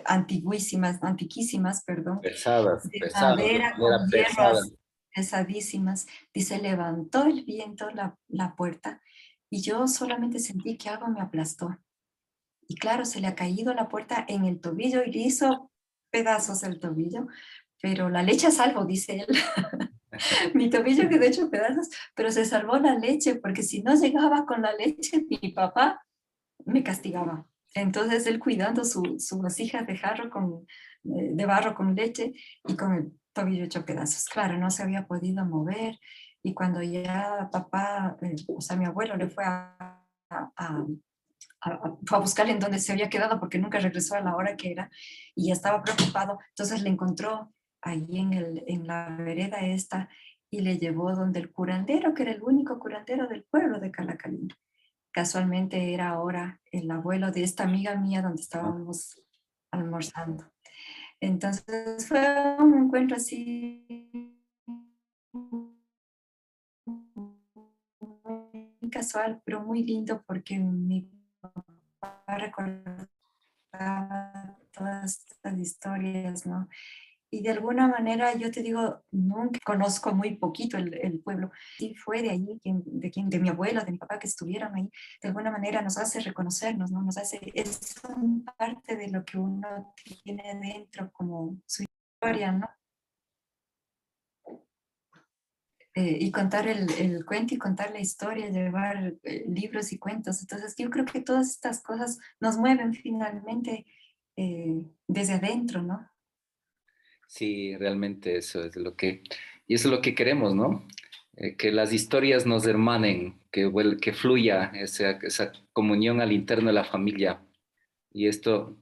antiquísimas, perdón, Pesadas, de pesadas, de madera manera con pesada. hierros pesadísimas. Dice, levantó el viento la puerta y yo solamente sentí que algo me aplastó. Y claro, se le ha caído la puerta en el tobillo y le hizo pedazos el tobillo, pero la leche a salvo, dice él. Mi tobillo quedó hecho pedazos, pero se salvó la leche, porque si no llegaba con la leche, mi papá me castigaba. Entonces él cuidando su vasija de barro con leche y con el tobillo hecho pedazos. Claro, no se había podido mover y cuando ya papá, o sea, mi abuelo le fue fue a buscarle en donde se había quedado porque nunca regresó a la hora que era y ya estaba preocupado, entonces le encontró ahí en la vereda esta y le llevó donde el curandero, que era el único curandero del pueblo de Calacalí. Casualmente era ahora el abuelo de esta amiga mía donde estábamos almorzando. Entonces fue un encuentro así muy casual, pero muy lindo porque mi papá recordaba todas estas historias, ¿no? Y de alguna manera, yo te digo, nunca conozco muy poquito el pueblo. Sí fue de allí, de mi abuelo, de mi papá que estuvieron ahí. De alguna manera nos hace reconocernos, ¿no? Es parte de lo que uno tiene dentro como su historia, ¿no? Y contar el cuento y contar la historia, llevar libros y cuentos. Entonces yo creo que todas estas cosas nos mueven finalmente desde adentro, ¿no? Sí, realmente eso es y eso es lo que queremos, ¿no? Que las historias nos hermanen, que fluya esa comunión al interno de la familia. Y esto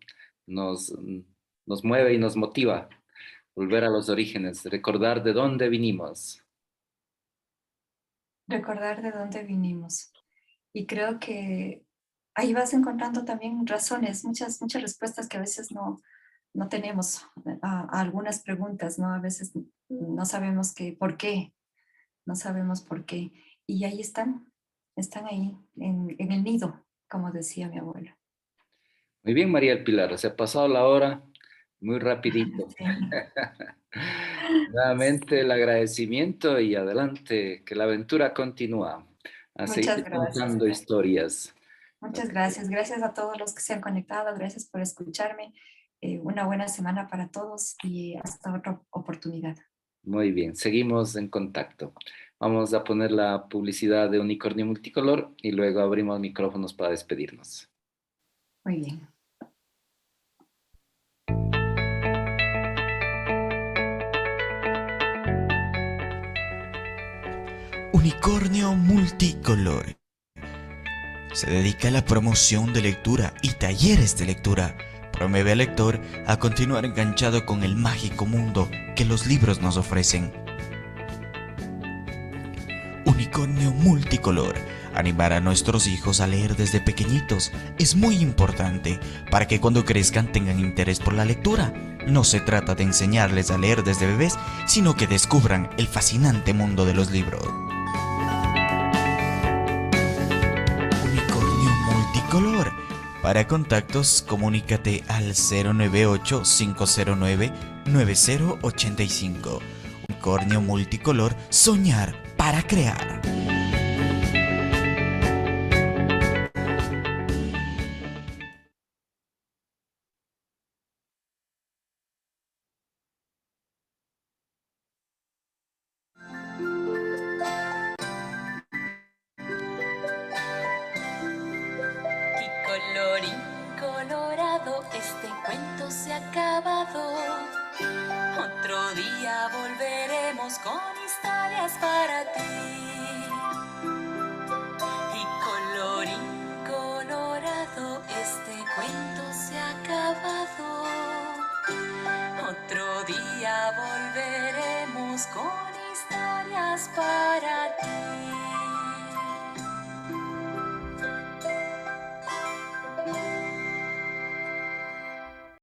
nos, nos mueve y nos motiva, volver a los orígenes, recordar de dónde vinimos. Recordar de dónde vinimos. Y creo que ahí vas encontrando también razones, muchas respuestas que a veces no tenemos a algunas preguntas, ¿no? A veces no sabemos por qué, no sabemos por qué. Y ahí están ahí, en el nido, como decía mi abuelo. Muy bien, María del Pilar, se ha pasado la hora muy rapidito. Sí. Nuevamente el agradecimiento y adelante, que la aventura continúa. A Muchas seguir gracias. contando historias. Muchas gracias. Gracias a todos los que se han conectado. Gracias por escucharme. Una buena semana para todos y hasta otra oportunidad. Muy bien, seguimos en contacto. Vamos a poner la publicidad de Unicornio Multicolor y luego abrimos micrófonos para despedirnos. Muy bien. Unicornio Multicolor se dedica a la promoción de lectura y talleres de lectura. Promueve al lector a continuar enganchado con el mágico mundo que los libros nos ofrecen. Unicornio Multicolor. Animar a nuestros hijos a leer desde pequeñitos es muy importante para que cuando crezcan tengan interés por la lectura. No se trata de enseñarles a leer desde bebés, sino que descubran el fascinante mundo de los libros. Unicornio Para contactos, comunícate al 098-509-9085. Unicornio multicolor, soñar para crear. Y colorín colorado, este cuento se ha acabado. Otro día volveremos con historias para ti. Y colorín colorado, este cuento se ha acabado. Otro día volveremos con historias para